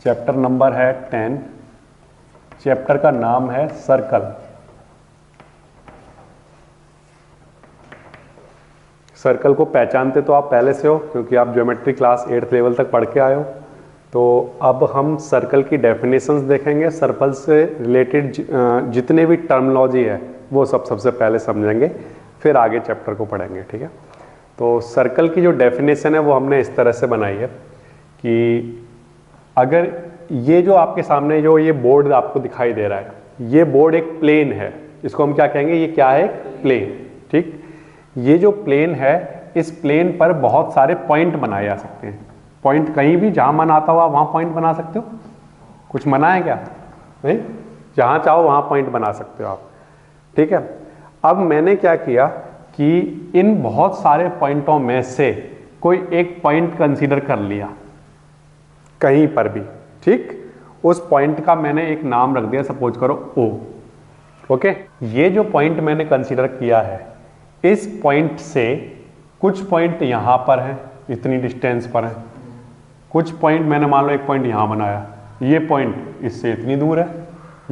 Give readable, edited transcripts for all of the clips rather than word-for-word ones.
Chapter number है 10। Chapter का नाम है सर्कल। सर्कल को पहचानते तो आप पहले से हो क्योंकि आप ज्योमेट्री क्लास 8th लेवल तक पढ़ के आए हो। तो अब हम सर्कल की डेफिनेशंस देखेंगे। सर्कल से रिलेटेड जितने भी टर्मिनोलॉजी है वो सबसे पहले समझेंगे, फिर आगे चैप्टर को पढ़ेंगे। ठीक है, तो सर्कल की जो डेफिनेशन है वो हमने इस तरह से बनाई है कि अगर ये जो आपके सामने जो ये बोर्ड आपको दिखाई दे रहा है, ये बोर्ड एक प्लेन है। इसको हम क्या कहेंगे? ये क्या है? प्लेन। ठीक, ये जो प्लेन है, इस प्लेन पर बहुत सारे पॉइंट बनाए जा सकते हैं। पॉइंट कहीं भी जहां मन आता हो आप वहां पॉइंट बना सकते हो। कुछ मना है क्या? नहीं, जहां चाहो वहां पॉइंट बना सकते हो आप। ठीक है, अब मैंने क्या किया कि इन बहुत सारे पॉइंटों में से कोई एक पॉइंट कंसीडर कर लिया कहीं पर भी। ठीक, उस पॉइंट का मैंने एक नाम रख दिया, सपोज करो O। ओके, ये जो पॉइंट मैंने कंसीडर किया है, इस पॉइंट से कुछ पॉइंट यहां पर है, इतनी डिस्टेंस पर है। कुछ पॉइंट मैंने मान लो एक पॉइंट यहां बनाया, ये पॉइंट इससे इतनी दूर है,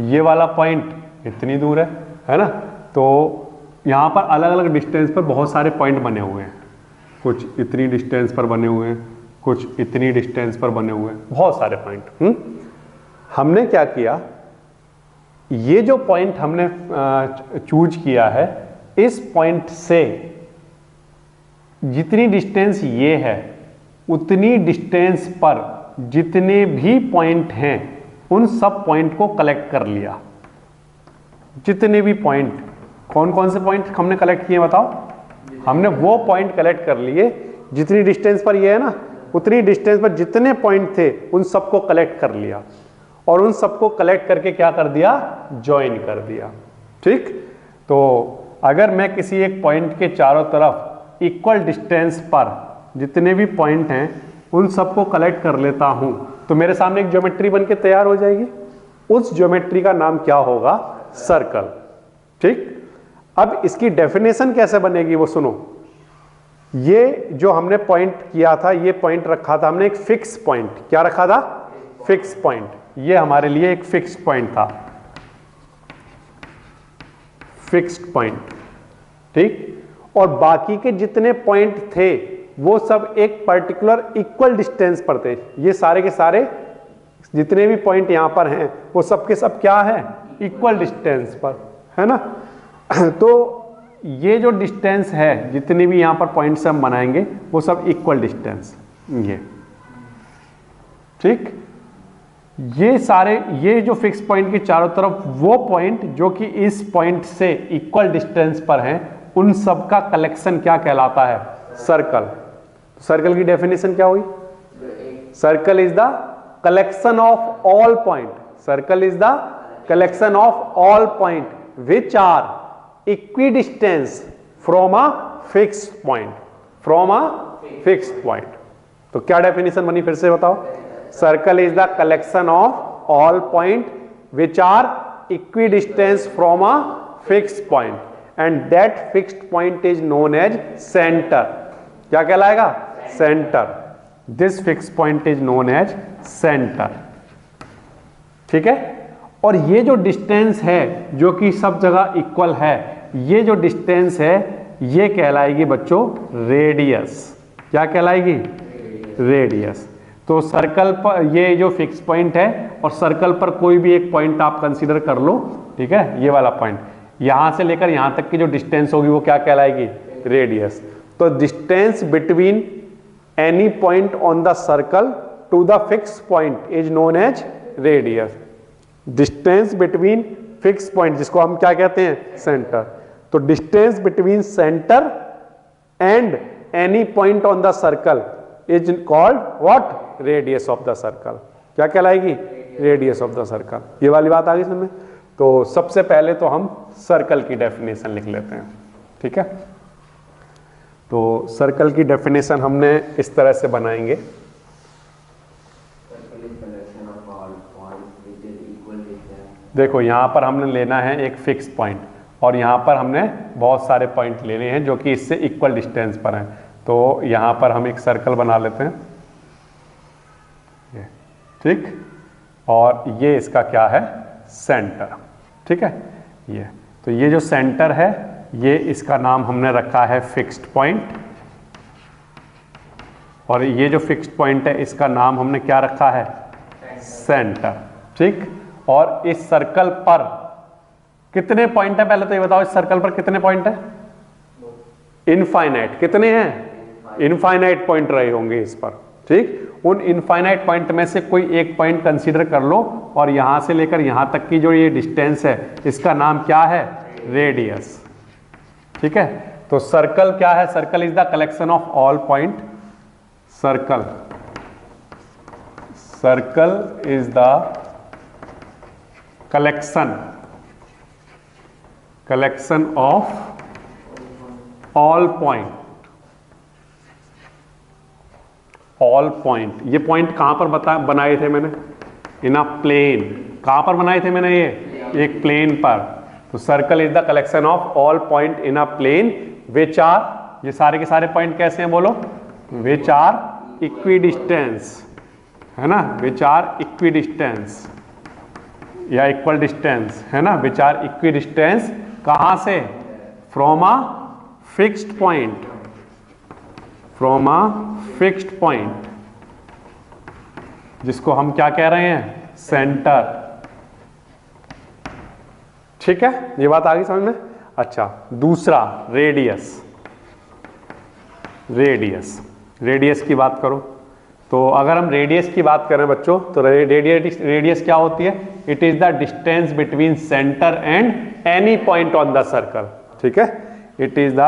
ये वाला पॉइंट इतनी दूर है ना। तो यहां पर अलग अलग डिस्टेंस पर बहुत सारे पॉइंट बने हुए हैं। कुछ इतनी डिस्टेंस पर बने हुए हैं, कुछ इतनी डिस्टेंस पर बने हुए हैं, बहुत सारे पॉइंट। हमने क्या किया, ये जो पॉइंट हमने चूज किया है, इस पॉइंट से जितनी डिस्टेंस ये है उतनी डिस्टेंस पर जितने भी पॉइंट हैं उन सब पॉइंट को कलेक्ट कर लिया। जितने भी पॉइंट, कौन कौन से पॉइंट हमने कलेक्ट किए बताओ? हमने वो पॉइंट कलेक्ट कर लिए जितनी डिस्टेंस पर ये है ना, उतनी डिस्टेंस पर जितने पॉइंट थे उन सबको कलेक्ट कर लिया और उन सबको कलेक्ट करके क्या कर दिया? ज्वाइन कर दिया। ठीक, तो अगर मैं किसी एक पॉइंट के चारों तरफ इक्वल डिस्टेंस पर जितने भी पॉइंट हैं उन सबको कलेक्ट कर लेता हूं तो मेरे सामने एक ज्योमेट्री बनके तैयार हो जाएगी। उस ज्योमेट्री का नाम क्या होगा? सर्कल। ठीक, अब इसकी डेफिनेशन कैसे बनेगी वो सुनो। ये जो हमने पॉइंट किया था, ये पॉइंट रखा था हमने एक फिक्स पॉइंट। क्या रखा था? Fix point. ये हमारे लिए एक फिक्स पॉइंट था, फिक्स्ड पॉइंट। ठीक, और बाकी के जितने पॉइंट थे वो सब एक पर्टिकुलर इक्वल डिस्टेंस पर थे। ये सारे के सारे जितने भी पॉइंट यहां पर हैं वो सब के सब क्या है? इक्वल डिस्टेंस पर, है ना। तो ये जो डिस्टेंस है, जितने भी यहां पर पॉइंट्स हम बनाएंगे वो सब इक्वल डिस्टेंस। ये ठीक, ये सारे, ये जो फिक्स पॉइंट के चारों तरफ वो पॉइंट जो कि इस पॉइंट से इक्वल डिस्टेंस पर हैं, उन सब का कलेक्शन क्या कहलाता है? सर्कल। सर्कल की डेफिनेशन क्या हुई? Circle is the collection of all point. Circle is the collection of all point which are equidistance from a fixed point. From a fixed point. तो क्या डेफिनेशन बनी, फिर से बताओ? Circle is the collection of all point which are equidistance from a fixed point and that fixed point is known as centre. क्या कहलाएगा? Centre. This fixed point is known as centre. ठीक है, और ये जो डिस्टेंस है जो कि सब जगह इक्वल है, ये जो डिस्टेंस है ये कहलाएगी बच्चों रेडियस। क्या कहलाएगी? रेडियस। तो सर्कल पर ये जो फिक्स पॉइंट है और सर्कल पर कोई भी एक पॉइंट आप कंसीडर कर लो। ठीक है, ये वाला पॉइंट, यहां से लेकर यहां तक की जो डिस्टेंस होगी वो क्या कहलाएगी? रेडियस। तो distance between any point on the circle to the fix point is known as radius. Distance between fix point, जिसको हम क्या कहते हैं? सेंटर। तो distance between centre and any point on the circle is called what? Radius of the circle. क्या कहलाएगी? Radius of the circle. ये वाली बात आ गई समझ में? तो सबसे पहले तो हम सर्कल की डेफिनेशन लिख लेते हैं। ठीक है, तो सर्कल की डेफिनेशन हमने इस तरह से बनाएंगे। देखो, यहां पर हमने लेना है एक फिक्स पॉइंट और यहां पर हमने बहुत सारे पॉइंट लेने हैं जो कि इससे इक्वल डिस्टेंस पर हैं। तो यहां पर हम एक सर्कल बना लेते हैं। ठीक, और ये इसका क्या है, सेंटर। ठीक है, ये जो सेंटर है ये इसका नाम हमने रखा है फिक्स्ड पॉइंट, और ये जो फिक्स्ड पॉइंट है इसका नाम हमने क्या रखा है, सेंटर। ठीक, और इस सर्कल पर कितने पॉइंट है, पहले तो ये बताओ इस सर्कल पर कितने पॉइंट है, इनफाइनाइट। कितने हैं, इनफाइनाइट पॉइंट रहे होंगे इस पर। ठीक, उन इनफाइनाइट पॉइंट में से कोई एक पॉइंट कंसीडर कर लो, और यहां से लेकर यहां तक की जो ये डिस्टेंस है इसका नाम क्या है, रेडियस। ठीक है, तो सर्कल क्या है, circle is the collection of all point. Circle is the collection of all point. ये पॉइंट कहां पर बनाए थे मैंने, इन अ प्लेन। कहां पर बनाए थे मैंने, ये एक प्लेन पर। तो circle is the collection of all point in a plane which are, ये सारे के सारे पॉइंट कैसे हैं बोलो, विच आर इक्विडिस्टेंस, है ना, विच आर इक्विडिस्टेंस या इक्वल डिस्टेंस, है ना, विच आर इक्विडिस्टेंस कहां से, from a fixed point, from a fixed point, जिसको हम क्या कह रहे हैं, सेंटर। ठीक है, ये बात आ गई समझ में। अच्छा, दूसरा रेडियस। रेडियस की बात करो तो अगर हम रेडियस की बात करें बच्चों, तो रेडियस क्या होती है, it is the distance between centre and any point on the circle. ठीक है, इट इज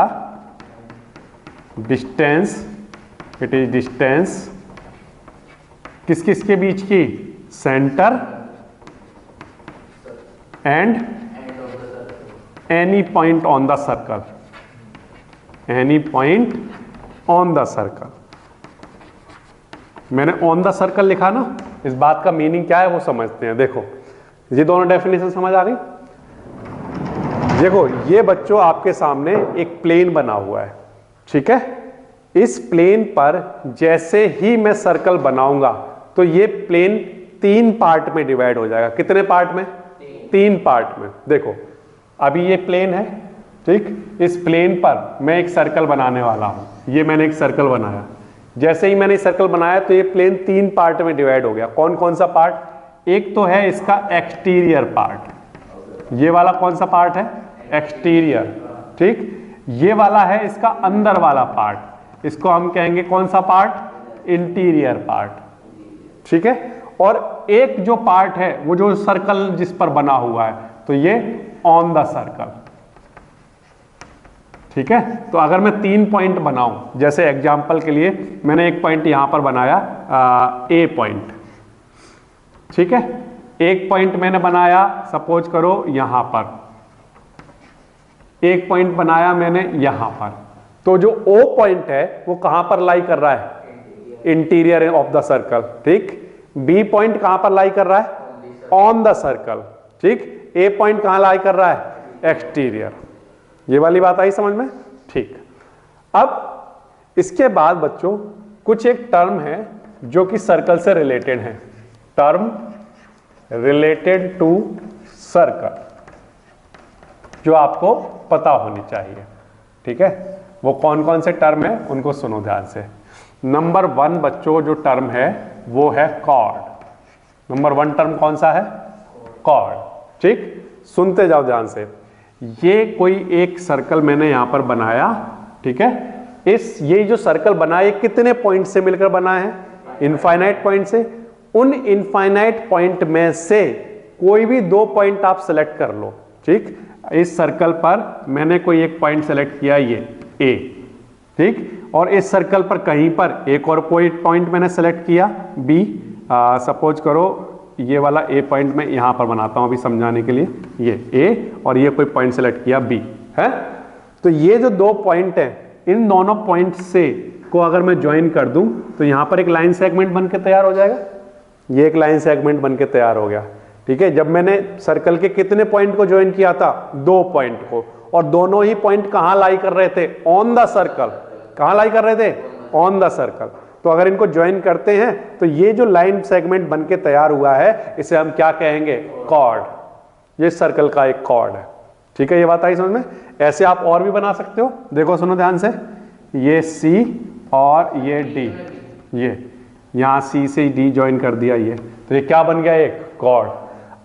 डिस्टेंस किस किस के बीच की, centre and any point on the circle, any point on the circle. मैंने ऑन द सर्कल लिखा ना, इस बात का मीनिंग क्या है वो समझते हैं। देखो ये दोनों डेफिनेशन समझ आ गई। देखो ये बच्चों आपके सामने एक प्लेन बना हुआ है। ठीक है, इस प्लेन पर जैसे ही मैं सर्कल बनाऊंगा तो ये प्लेन 3 पार्ट में डिवाइड हो जाएगा। कितने पार्ट में, 3 पार्ट में। देखो अभी ये प्लेन है, ठीक, इस प्लेन पर मैं एक सर्कल बनाने वाला हूं। ये मैंने एक सर्कल बनाया, जैसे ही मैंने सर्कल बनाया तो ये प्लेन 3 पार्ट में डिवाइड हो गया। कौन कौन सा पार्ट, एक तो है इसका एक्सटीरियर पार्ट, ये वाला कौन सा पार्ट है, एक्सटीरियर। ठीक, ये वाला है इसका अंदर वाला पार्ट, इसको हम कहेंगे कौन सा पार्ट, इंटीरियर पार्ट। ठीक है, और एक जो पार्ट है वो जो सर्कल जिस पर बना हुआ है, तो ये ऑन द सर्कल। ठीक है, तो अगर मैं 3 पॉइंट बनाऊं, जैसे एग्जांपल के लिए मैंने एक पॉइंट यहां पर बनाया, ए पॉइंट। ठीक है, एक पॉइंट मैंने बनाया, सपोज करो यहां पर, एक पॉइंट बनाया मैंने यहां पर। तो जो ओ पॉइंट है वो कहां पर लाई कर रहा है, इंटीरियर ऑफ द सर्कल। ठीक, बी पॉइंट कहां पर लाई कर रहा है, ऑन द सर्कल। ठीक, ए पॉइंट कहां लाई कर रहा है, एक्सटीरियर। ये वाली बात आई समझ में। ठीक, अब इसके बाद बच्चों कुछ एक टर्म है जो कि सर्कल से रिलेटेड है, टर्म रिलेटेड टू सर्कल, जो आपको पता होनी चाहिए। ठीक है, वो कौन कौन से टर्म है उनको सुनो ध्यान से। नंबर 1 बच्चों जो टर्म है वो है कॉर्ड। नंबर 1 टर्म कौन सा है, कॉर्ड। ठीक, सुनते जाओ ध्यान से। ये कोई एक सर्कल मैंने यहां पर बनाया। ठीक है, ये जो सर्कल बना है कितने पॉइंट से मिलकर बना है, इनफाइनाइट पॉइंट से। उन इनफाइनाइट पॉइंट में से कोई भी 2 पॉइंट आप सेलेक्ट कर लो। ठीक, इस सर्कल पर मैंने कोई एक पॉइंट सेलेक्ट किया, ये ए। ठीक, और इस सर्कल पर कहीं पर एक और कोई पॉइंट मैंने सेलेक्ट किया, बी। सपोज करो ये वाला ए पॉइंट मैं यहां पर बनाता हूं अभी समझाने के लिए, ये ए, और ये कोई पॉइंट सेलेक्ट किया बी है। तो ये जो 2 पॉइंट है, इन दोनों पॉइंट से को अगर मैं ज्वाइन कर दूं तो यहां पर एक लाइन सेगमेंट बनके तैयार हो जाएगा। ये एक लाइन सेगमेंट बनके तैयार हो गया। ठीक है, जब मैंने सर्कल के कितने पॉइंट को ज्वाइन किया था, 2 पॉइंट को, और दोनों ही पॉइंट कहां लाई कर रहे थे, ऑन द सर्कल। कहां लाई कर रहे थे, ऑन द सर्कल। तो अगर इनको ज्वाइन करते हैं तो ये जो लाइन सेगमेंट बन के तैयार हुआ है इसे हम क्या कहेंगे, कॉर्ड। ये सर्कल का एक कॉर्ड है। ठीक है, ये बात आई समझ में। ऐसे आप और भी बना सकते हो, देखो सुनो ध्यान से, ये C और ये D, ये यहां C से D ज्वाइन कर दिया, ये तो ये क्या बन गया, एक कॉर्ड।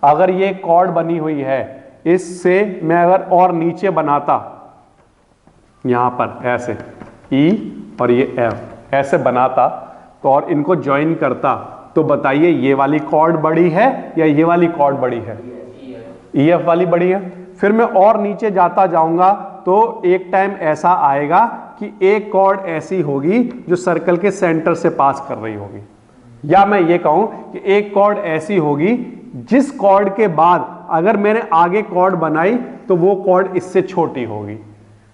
अगर ये कॉर्ड बनी हुई है, इससे मैं अगर और नीचे बनाता यहां पर ऐसे E और ये F ऐसे बनाता तो और इनको ज्वाइन करता, तो बताइए ये वाली कॉर्ड बड़ी है या ये वाली कॉर्ड बड़ी है, EF वाली बड़ी है। फिर मैं और नीचे जाता जाऊंगा तो एक टाइम ऐसा आएगा कि एक कॉर्ड ऐसी होगी जो सर्कल के सेंटर से पास कर रही होगी, या मैं ये कहूं कि एक कॉर्ड ऐसी होगी जिस कॉर्ड के बाद अगर मैंने आगे कॉर्ड बनाई तो वो कॉर्ड इससे छोटी होगी।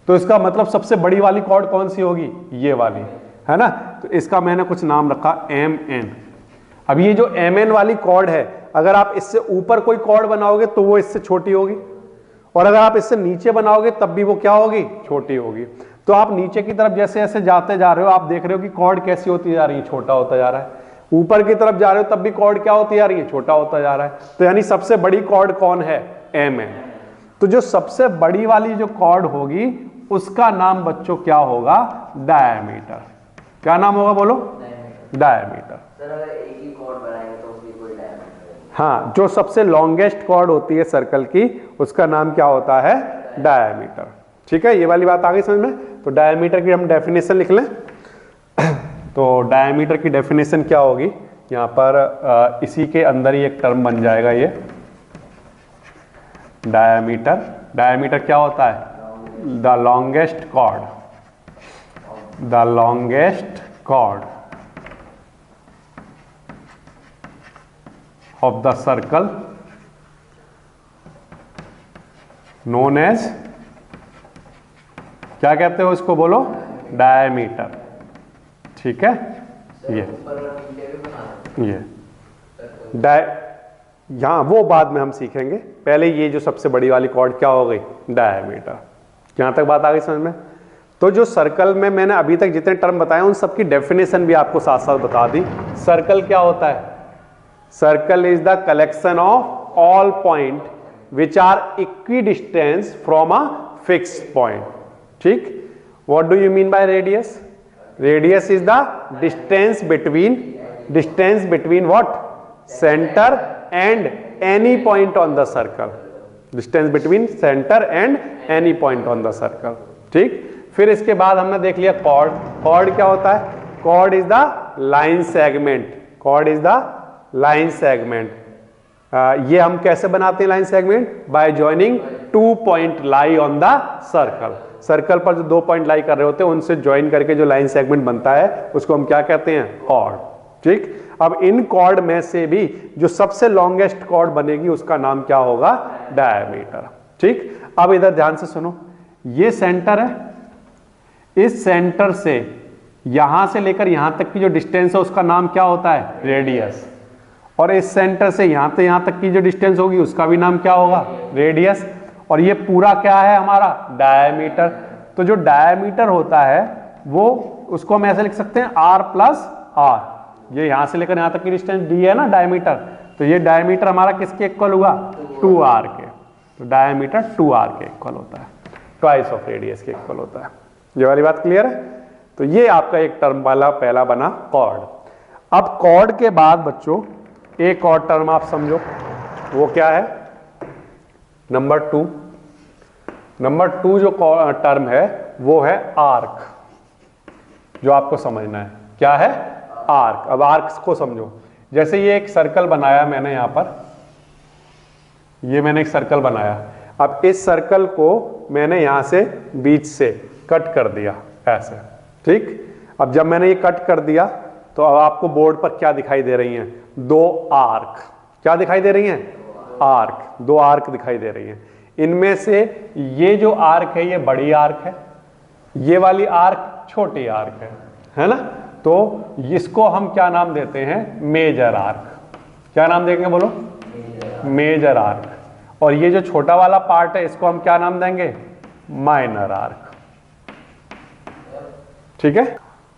तो इसका मतलब सबसे बड़ी वाली कॉर्ड कौन सी होगी, ये वाली, है ना। तो इसका मैंने कुछ नाम रखा MN। अब ये जो MN वाली कॉर्ड है, अगर आप इससे ऊपर कोई कॉर्ड बनाओगे तो वो इससे छोटी होगी, और अगर आप इससे नीचे बनाओगे तब भी वो क्या होगी, छोटी होगी। तो आप नीचे की तरफ जैसे जैसे जाते जा रहे हो आप देख रहे हो कि कॉर्ड कैसी होती जा रही है, छोटा होता जा रहा है। ऊपर की तरफ जा रहे हो तब भी कॉर्ड क्या होती जा रही है, छोटा होता जा रहा है। तो यानी सबसे बड़ी कॉर्ड कौन है, MN। तो जो सबसे बड़ी वाली जो कॉर्ड होगी उसका नाम बच्चों क्या होगा, डायमीटर। क्या नाम होगा बोलो, डायमीटर। हाँ, जो सबसे लॉन्गेस्ट कॉर्ड होती है सर्कल की उसका नाम क्या होता है, डायमीटर। ठीक है, ये वाली बात आ गई समझ में। तो डायमीटर की हम डेफिनेशन लिख लें। तो डायमीटर की डेफिनेशन क्या होगी, यहाँ पर इसी के अंदर ही एक टर्म बन जाएगा ये डायमीटर। डायमीटर क्या होता है, the longest chord, the longest chord of the circle known as, क्या कहते हो इसको बोलो, डायमीटर। ठीक है, ये यहां वो बाद में हम सीखेंगे, पहले ये जो सबसे बड़ी वाली कॉर्ड क्या हो गई, डायमीटर। यहां तक बात आ गई समझ में। तो जो सर्कल में मैंने अभी तक जितने टर्म बताए उन सबकी डेफिनेशन भी आपको साथ साथ बता दी। सर्कल क्या होता है, circle is the collection of all point which are equidistance from a fixed point. ठीक, what do you mean by radius, radius is the distance between what, centre and any point on the circle, distance between centre and any point on the circle. ठीक, फिर इसके बाद हमने देख लिया cord. Cord क्या होता है, chord is the line segment, chord is the line segment. ये हम कैसे बनाते हैं line segment, by joining 2 point lie on the circle. Circle पर जो 2 पॉइंट लाई कर रहे होते हैं उनसे ज्वाइन करके जो लाइन सेगमेंट बनता है उसको हम क्या कहते हैं, कॉर्ड। ठीक, अब इन कॉर्ड में से भी जो सबसे लॉन्गेस्ट कॉर्ड बनेगी उसका नाम क्या होगा, डायमीटर। ठीक, अब इधर ध्यान से सुनो, ये सेंटर है, इस सेंटर से यहां से लेकर यहां तक की जो डिस्टेंस है उसका नाम क्या होता है, रेडियस। और इस सेंटर से यहां से यहां तक की जो डिस्टेंस होगी उसका भी नाम क्या होगा, रेडियस। और ये पूरा क्या है हमारा, डायमीटर। तो जो डायमीटर होता है वो उसको हम ऐसे लिख सकते हैं R प्लस R। ये यहां से लेकर यहां तक की डिस्टेंस D है ना डायमीटर, तो ये डायमीटर हमारा किसके इक्वल हुआ, 2R के। तो डायमीटर 2R के इक्वल होता है, ट्वाइस ऑफ रेडियस के इक्वल होता है। ये वाली बात क्लियर है। तो ये आपका एक टर्म वाला पहला बना कॉर्ड। अब कॉर्ड के बाद बच्चों एक और टर्म आप समझो, वो क्या है, नंबर 2। नंबर 2 जो टर्म है वो है आर्क, जो आपको समझना है क्या है, आर्क। अब आर्क्स को समझो, जैसे ये एक सर्कल बनाया मैंने यहां पर, ये मैंने एक सर्कल बनाया। अब इस सर्कल को मैंने यहां से बीच से कट कर दिया ऐसे। ठीक, अब जब मैंने ये कट कर दिया तो अब आपको बोर्ड पर क्या दिखाई दे रही हैं, 2 आर्क। क्या दिखाई दे रही हैं, आर्क, 2 आर्क दिखाई दे रही हैं। इनमें से ये जो आर्क है ये बड़ी आर्क है, ये वाली आर्क छोटी आर्क है ना। तो इसको हम क्या नाम देते हैं, मेजर आर्क। क्या नाम देंगे बोलो, मेजर आर्क। और ये जो छोटा वाला पार्ट है इसको हम क्या नाम देंगे, माइनर आर्क। ठीक है,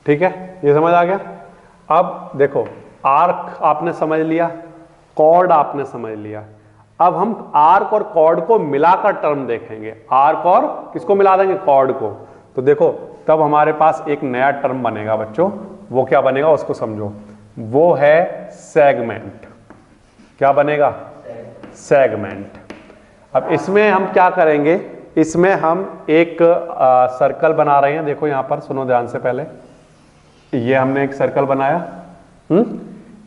ठीक है, ये समझ आ गया। अब देखो, आर्क आपने समझ लिया, कॉर्ड आपने समझ लिया। अब हम आर्क और कॉर्ड को मिलाकर टर्म देखेंगे। आर्क और किसको मिला देंगे? कॉर्ड को। तो देखो, तब हमारे पास एक नया टर्म बनेगा बच्चों। वो क्या बनेगा उसको समझो। वो है सेगमेंट। क्या बनेगा? सेगमेंट। अब इसमें हम क्या करेंगे? इसमें हम एक सर्कल बना रहे हैं। देखो यहां पर, सुनो ध्यान से पहले। ये हमने एक सर्कल बनाया।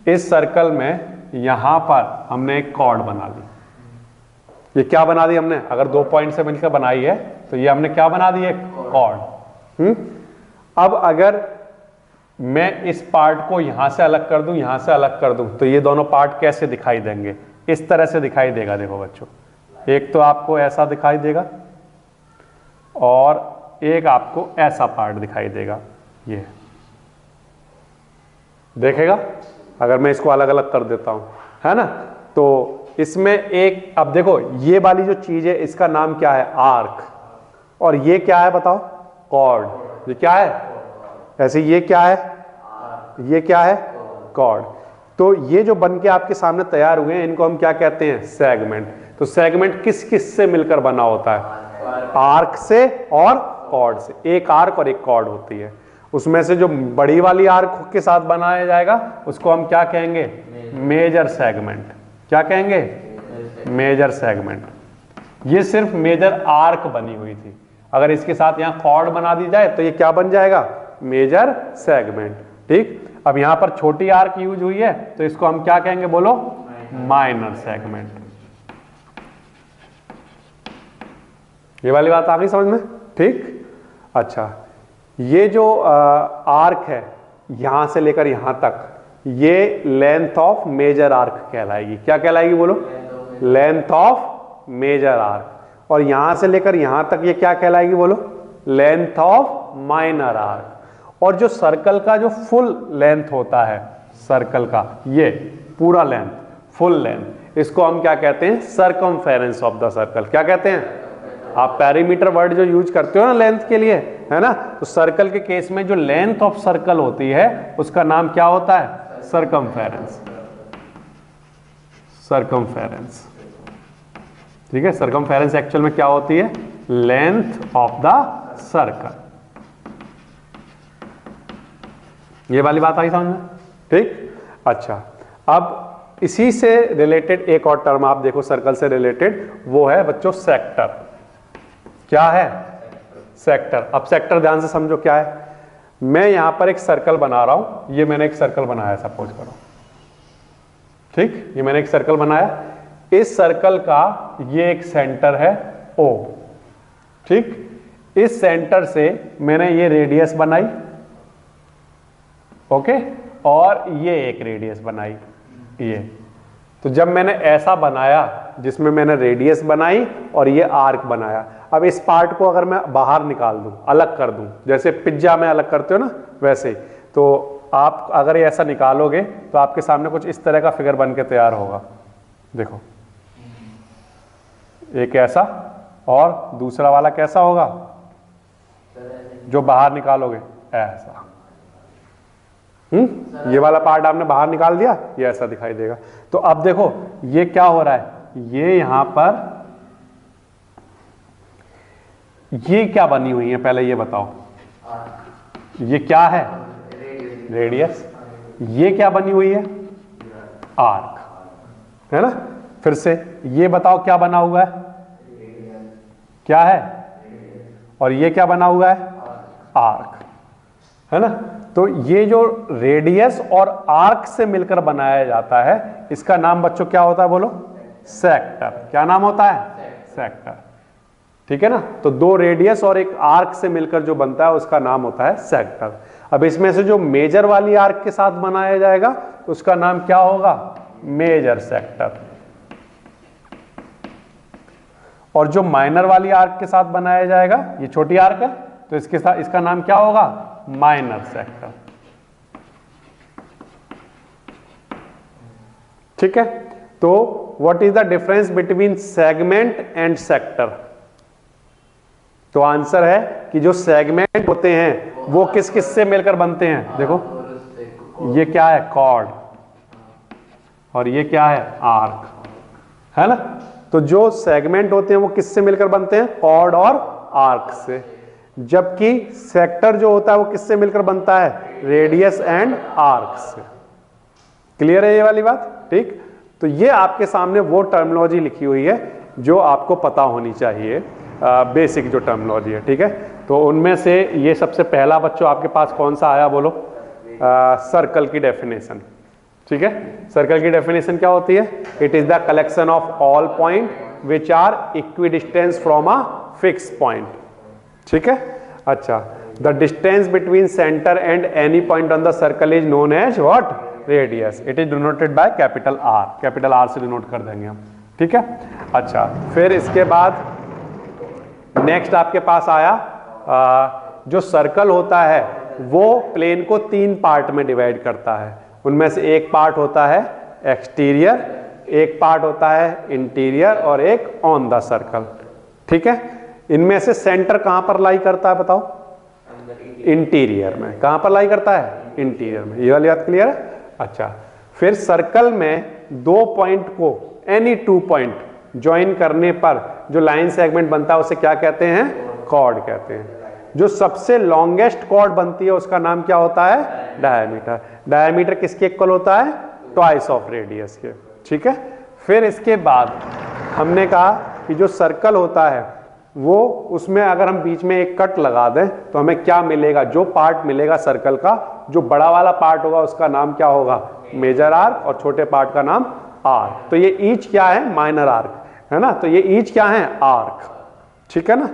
इस सर्कल में यहां पर हमने एक कॉर्ड बना ली। ये क्या बना दी हमने? अगर 2 पॉइंट से मिलकर बनाई है तो ये हमने क्या बना दी? एक कॉर्ड। अब अगर मैं इस पार्ट को यहां से अलग कर दूं, यहां से अलग कर दूं, तो ये दोनों पार्ट कैसे दिखाई देंगे? इस तरह से दिखाई देगा। देखो बच्चों, एक तो आपको ऐसा दिखाई देगा और एक आपको ऐसा पार्ट दिखाई देगा। ये देखेगा अगर मैं इसको अलग अलग कर देता हूं, है ना? तो इसमें एक, अब देखो ये वाली जो चीज है इसका नाम क्या है? आर्क। और ये क्या है बताओ? कॉर्ड। ये क्या है? ऐसे ये क्या है? ये क्या है? कॉर्ड। तो ये जो बन के आपके सामने तैयार हुए हैं, इनको हम क्या कहते हैं? सेगमेंट। तो सेगमेंट किस किस से मिलकर बना होता है? आर्क से और कॉर्ड से। एक आर्क और एक कॉर्ड होती है। उसमें से जो बड़ी वाली आर्क के साथ बनाया जाएगा उसको हम क्या कहेंगे? Major segment. क्या कहेंगे? Major segment. ये सिर्फ मेजर आर्क बनी हुई थी। अगर इसके साथ यहां कॉर्ड बना दी जाए तो ये क्या बन जाएगा? Major segment. ठीक। अब यहां पर छोटी आर्क यूज हुई है तो इसको हम क्या कहेंगे? बोलो, माइनर सेगमेंट। ये वाली बात आ गई समझ में? ठीक। अच्छा, ये जो आर्क है यहां से लेकर यहां तक, ये लेंथ ऑफ मेजर आर्क कहलाएगी। क्या कहलाएगी? बोलो, लेंथ ऑफ मेजर आर्क। और यहां से लेकर यहां तक ये क्या कहलाएगी? बोलो, लेंथ ऑफ माइनर आर्क। और जो सर्कल का जो फुल लेंथ होता है, सर्कल का ये पूरा लेंथ, फुल लेंथ, इसको हम क्या कहते हैं? Circumference of the circle. क्या कहते हैं? आप पेरीमीटर वर्ड जो यूज करते हो ना लेंथ के लिए, है ना? तो सर्कल के केस में जो लेंथ ऑफ सर्कल होती है उसका नाम क्या होता है? सर्कमफेरेंस। सर्कमफेरेंस। ठीक है। सर्कमफेरेंस एक्चुअल में क्या होती है? Length of the circle. ये वाली बात आई समझ में? ठीक। अच्छा, अब इसी से रिलेटेड एक और टर्म आप देखो सर्कल से रिलेटेड, वो है बच्चों सेक्टर। क्या है? सेक्टर। अब सेक्टर ध्यान से समझो क्या है। मैं यहां पर एक सर्कल बना रहा हूं। ये मैंने एक सर्कल बनाया, सपोज करो। ठीक। ये मैंने एक सर्कल बनाया। इस सर्कल का ये एक सेंटर है O। ठीक। इस सेंटर से मैंने ये रेडियस बनाई। ओके। और ये एक रेडियस बनाई, ये। तो जब मैंने ऐसा बनाया जिसमें मैंने रेडियस बनाई और ये आर्क बनाया, अब इस पार्ट को अगर मैं बाहर निकाल दूं, अलग कर दूं, जैसे पिज्जा में अलग करते हो ना वैसे, तो आप अगर ये ऐसा निकालोगे तो आपके सामने कुछ इस तरह का फिगर बन के तैयार होगा। देखो, एक ऐसा और दूसरा वाला कैसा होगा? जो बाहर निकालोगे ऐसा। ये वाला पार्ट आपने बाहर निकाल दिया, ये ऐसा दिखाई देगा। तो अब देखो ये क्या हो रहा है? ये यहां पर ये क्या बनी हुई है? पहले ये बताओ, ये क्या है? रेडियस। ये क्या बनी हुई है? आर्क, है ना? फिर से ये बताओ क्या बना हुआ है? क्या है? और ये क्या बना हुआ है? आर्क, है ना? तो ये जो रेडियस और आर्क से मिलकर बनाया जाता है, इसका नाम बच्चों क्या होता है? बोलो, सेक्टर। क्या नाम होता है? सेक्टर। ठीक है ना? तो दो रेडियस और एक आर्क से मिलकर जो बनता है उसका नाम होता है सेक्टर। अब इसमें से जो मेजर वाली आर्क के साथ बनाया जाएगा तो उसका नाम क्या होगा? Major sector. और जो माइनर वाली आर्क के साथ बनाया जाएगा, ये छोटी आर्क है तो इसके साथ इसका नाम क्या होगा? Minor sector. ठीक है। तो what is the difference between segment and sector? तो आंसर है कि जो सेगमेंट होते हैं वो किस किस से मिलकर बनते हैं? देखो, ये क्या है? कॉर्ड। और ये क्या है? आर्क, है ना। तो जो सेगमेंट होते हैं वो किससे मिलकर बनते हैं? कॉर्ड और आर्क से। जबकि सेक्टर जो होता है वो किससे मिलकर बनता है? रेडियस एंड आर्क से। क्लियर है ये वाली बात? ठीक। तो ये आपके सामने वो टर्मिनोलॉजी लिखी हुई है जो आपको पता होनी चाहिए, बेसिक जो टर्मिनोलॉजी है, ठीक है। तो उनमें से ये सबसे पहला बच्चों आपके पास कौन सा आया बोलो? सर्कल की डेफिनेशन, ठीक है। सर्कल की डेफिनेशन क्या होती है? It is the collection of all point which are equidistance from a fix point, ठीक है। अच्छा, the distance between centre and any point on the circle is known as what? Radius. It is denoted by capital R. Capital R से denote कर देंगे हम, ठीक है। अच्छा, फिर इसके बाद नेक्स्ट आपके पास आया जो सर्कल होता है वो प्लेन को 3 पार्ट में डिवाइड करता है। उनमें से एक पार्ट होता है एक्सटीरियर, एक पार्ट होता है इंटीरियर और एक ऑन द सर्कल, ठीक है। इनमें से सेंटर कहां पर लाई करता है बताओ? इंटीरियर में। कहां पर लाई करता है? इंटीरियर में। ये वाली बात क्लियर है? अच्छा, फिर सर्कल में 2 पॉइंट को, एनी 2 पॉइंट ज्वाइन करने पर जो लाइन सेगमेंट बनता है उसे क्या कहते हैं? कॉर्ड कहते हैं। जो सबसे लॉन्गेस्ट कॉर्ड बनती है उसका नाम क्या होता है? डायमीटर। डायमीटर किसके इक्वल होता है? ट्वाइस ऑफ रेडियस के, ठीक है। फिर इसके बाद हमने कहा कि जो सर्कल होता है वो, उसमें अगर हम बीच में एक कट लगा दें तो हमें क्या मिलेगा? जो पार्ट मिलेगा सर्कल का, जो बड़ा वाला पार्ट होगा उसका नाम क्या होगा? मेजर आर्क, और छोटे पार्ट का नाम आर्क। तो ये ईच क्या है? माइनर आर्क, है ना। तो ये ईच क्या है? आर्क, ठीक है ना।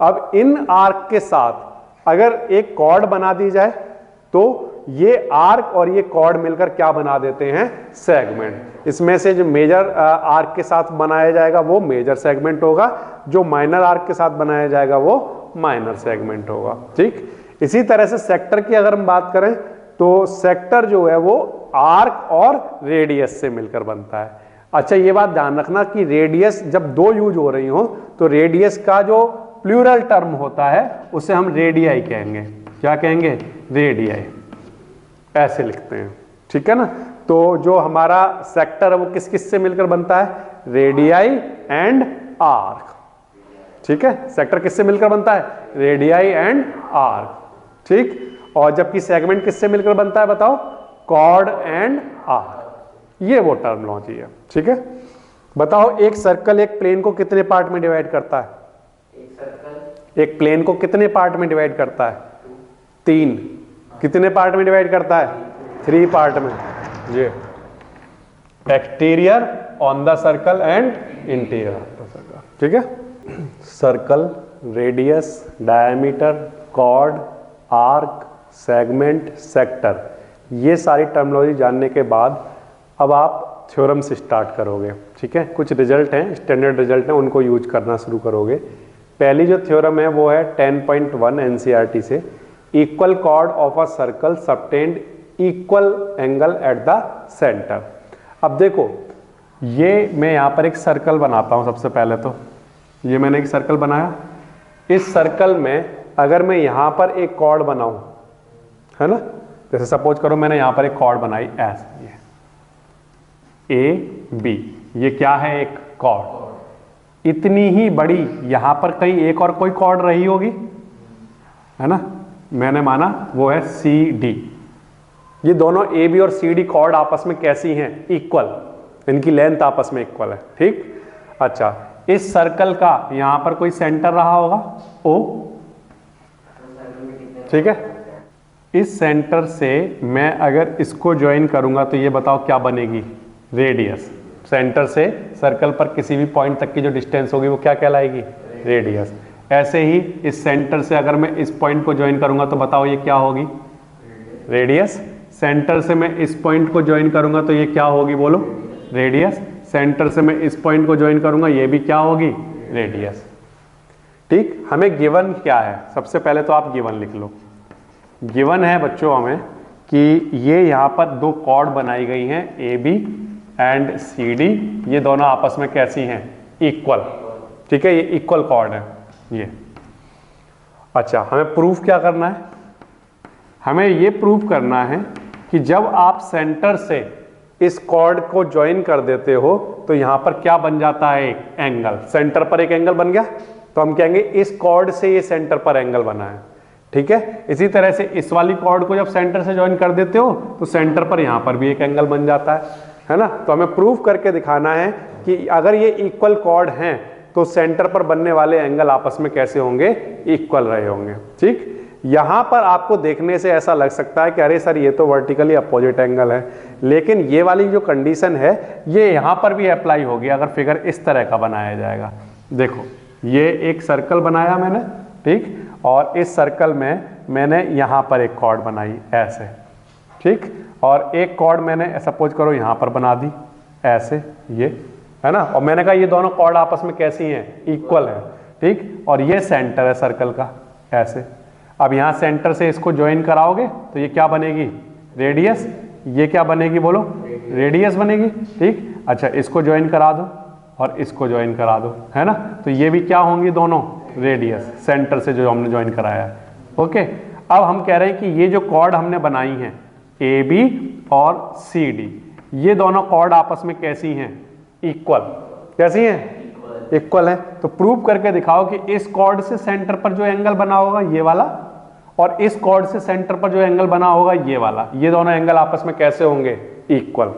अब इन आर्क के साथ अगर एक कॉर्ड बना दी जाए तो ये आर्क और ये कॉर्ड मिलकर क्या बना देते हैं? सेगमेंट। इसमें से जो मेजर आर्क के साथ बनाया जाएगा वो मेजर सेगमेंट होगा, जो माइनर आर्क के साथ बनाया जाएगा वो माइनर सेगमेंट होगा, ठीक। इसी तरह से सेक्टर की अगर हम बात करें तो सेक्टर जो है वो आर्क और रेडियस से मिलकर बनता है। अच्छा, ये बात ध्यान रखना कि रेडियस जब 2 यूज हो रही हो तो रेडियस का जो प्लूरल टर्म होता है उसे हम रेडियाई कहेंगे। क्या कहेंगे? रेडियाई। ऐसे लिखते हैं, ठीक है ना। तो जो हमारा सेक्टर है वो किस किस से मिलकर बनता है? रेडियाई एंड आर्क, ठीक है। सेक्टर किससे मिलकर बनता है? रेडियाई एंड आर्क, ठीक। और जबकि सेगमेंट किससे मिलकर बनता है बताओ? Chord and arc. ये वो टर्मिनोलॉजी है, ठीक है। बताओ, एक सर्कल एक प्लेन को कितने पार्ट में डिवाइड करता है? एक प्लेन को कितने पार्ट में डिवाइड करता है? 3। कितने पार्ट में डिवाइड करता है? 3 पार्ट में। ये exterior, on the circle and interior of the circle, ठीक है। Circle, radius, diameter, chord, arc, segment, sector, ये सारी टर्मिनोलॉजी जानने के बाद अब आप थ्योरम से स्टार्ट करोगे, ठीक है। कुछ रिजल्ट हैं, स्टैंडर्ड रिजल्ट हैं, उनको यूज करना शुरू करोगे। पहली जो थ्योरम है वो है 10.1 एनसीईआरटी से, equal cord of a circle subtend equal angle eight the centre. अब देखो, ये मैं यहां पर एक सर्कल बनाता हूं। सबसे पहले तो ये मैंने एक सर्कल बनाया। इस सर्कल में अगर मैं यहां पर एक कॉर्ड बनाऊं, है ना, जैसे सपोज करो मैंने यहां पर एक कॉर्ड बनाई ऐसे, ये ए बी, ये क्या है? एक कॉर्ड। इतनी ही बड़ी यहां पर कहीं एक और कोई कॉर्ड रही होगी, है ना, मैंने माना वो है सी डी। ये दोनों ए बी और सी डी कॉर्ड आपस में कैसी हैं? इक्वल। इनकी लेंथ आपस में इक्वल है, ठीक। अच्छा, इस सर्कल का यहां पर कोई सेंटर रहा होगा ओ, ठीक है। इस सेंटर से मैं अगर इसको ज्वाइन करूंगा तो ये बताओ क्या बनेगी? रेडियस। सेंटर से सर्कल पर किसी भी पॉइंट तक की जो डिस्टेंस होगी वो क्या कहलाएगी? रेडियस। ऐसे ही इस सेंटर से अगर मैं इस पॉइंट को ज्वाइन करूंगा तो बताओ ये क्या होगी? रेडियस। सेंटर से मैं इस पॉइंट को ज्वाइन करूंगा तो ये क्या होगी? बोलो, रेडियस। सेंटर से मैं इस पॉइंट को ज्वाइन करूंगा, ये भी क्या होगी? रेडियस, ठीक। हमें गिवन क्या है? सबसे पहले तो आप गिवन लिख लो। गिवन है बच्चों हमें कि ये यहाँ पर 2 कॉर्ड बनाई गई हैं, A B and C D. ये दोनों आपस में कैसी हैं? इक्वल, ठीक है। ये इक्वल कॉर्ड है ये। अच्छा, हमें प्रूफ क्या करना है? हमें ये प्रूफ करना है कि कि जब आप सेंटर से इस कॉर्ड को ज्वाइन कर देते हो तो यहां पर क्या बन जाता है, एक एंगल, सेंटर पर एक एंगल बन गया, तो हम कहेंगे इस कॉर्ड से ये सेंटर पर एंगल बना है। ठीक है, इसी तरह से इस वाली कॉर्ड को जब सेंटर से ज्वाइन कर देते हो तो सेंटर पर यहां पर भी एक एंगल बन जाता है ना। तो हमें प्रूव करके दिखाना है कि अगर ये इक्वल कॉर्ड हैं तो सेंटर पर बनने वाले एंगल आपस में कैसे होंगे, इक्वल रहे होंगे। ठीक, यहां पर आपको देखने से ऐसा लग सकता है कि अरे सर ये तो वर्टिकली अपोजिट एंगल है, लेकिन ये वाली जो कंडीशन है ये यहां पर भी अप्लाई होगी अगर फिगर इस तरह का बनाया जाएगा। देखो ये एक सर्कल बनाया मैंने, ठीक, और इस सर्कल में मैंने यहां पर एक कॉर्ड बनाई ऐसे, ठीक, और एक कॉर्ड मैंने सपोज करो यहां पर बना दी ऐसे, ये है ना, और मैंने कहा ये दोनों कॉर्ड आपस में कैसी हैं, इक्वल है। ठीक, और ये सेंटर है सर्कल का ऐसे। अब यहां सेंटर से इसको ज्वाइन कराओगे तो ये क्या बनेगी, रेडियस, ये क्या बनेगी बोलो, रेडियस बनेगी। ठीक, अच्छा इसको ज्वाइन करा दो और इसको ज्वाइन करा दो, है ना, तो ये भी क्या होंगी, दोनों रेडियस, सेंटर से जो हमने ज्वाइन कराया है। ओके, अब हम कह रहे हैं कि ये जो कॉर्ड हमने बनाई हैं ए बी और सी डी, ये दोनों कॉर्ड आपस में कैसी हैं, इक्वल, कैसी हैं, इक्वल है। तो प्रूव करके दिखाओ कि इस कॉर्ड से सेंटर पर जो एंगल बना होगा ये वाला, और इस कॉर्ड से सेंटर पर जो एंगल बना होगा ये वाला, ये दोनों एंगल आपस में कैसे होंगे, इक्वल।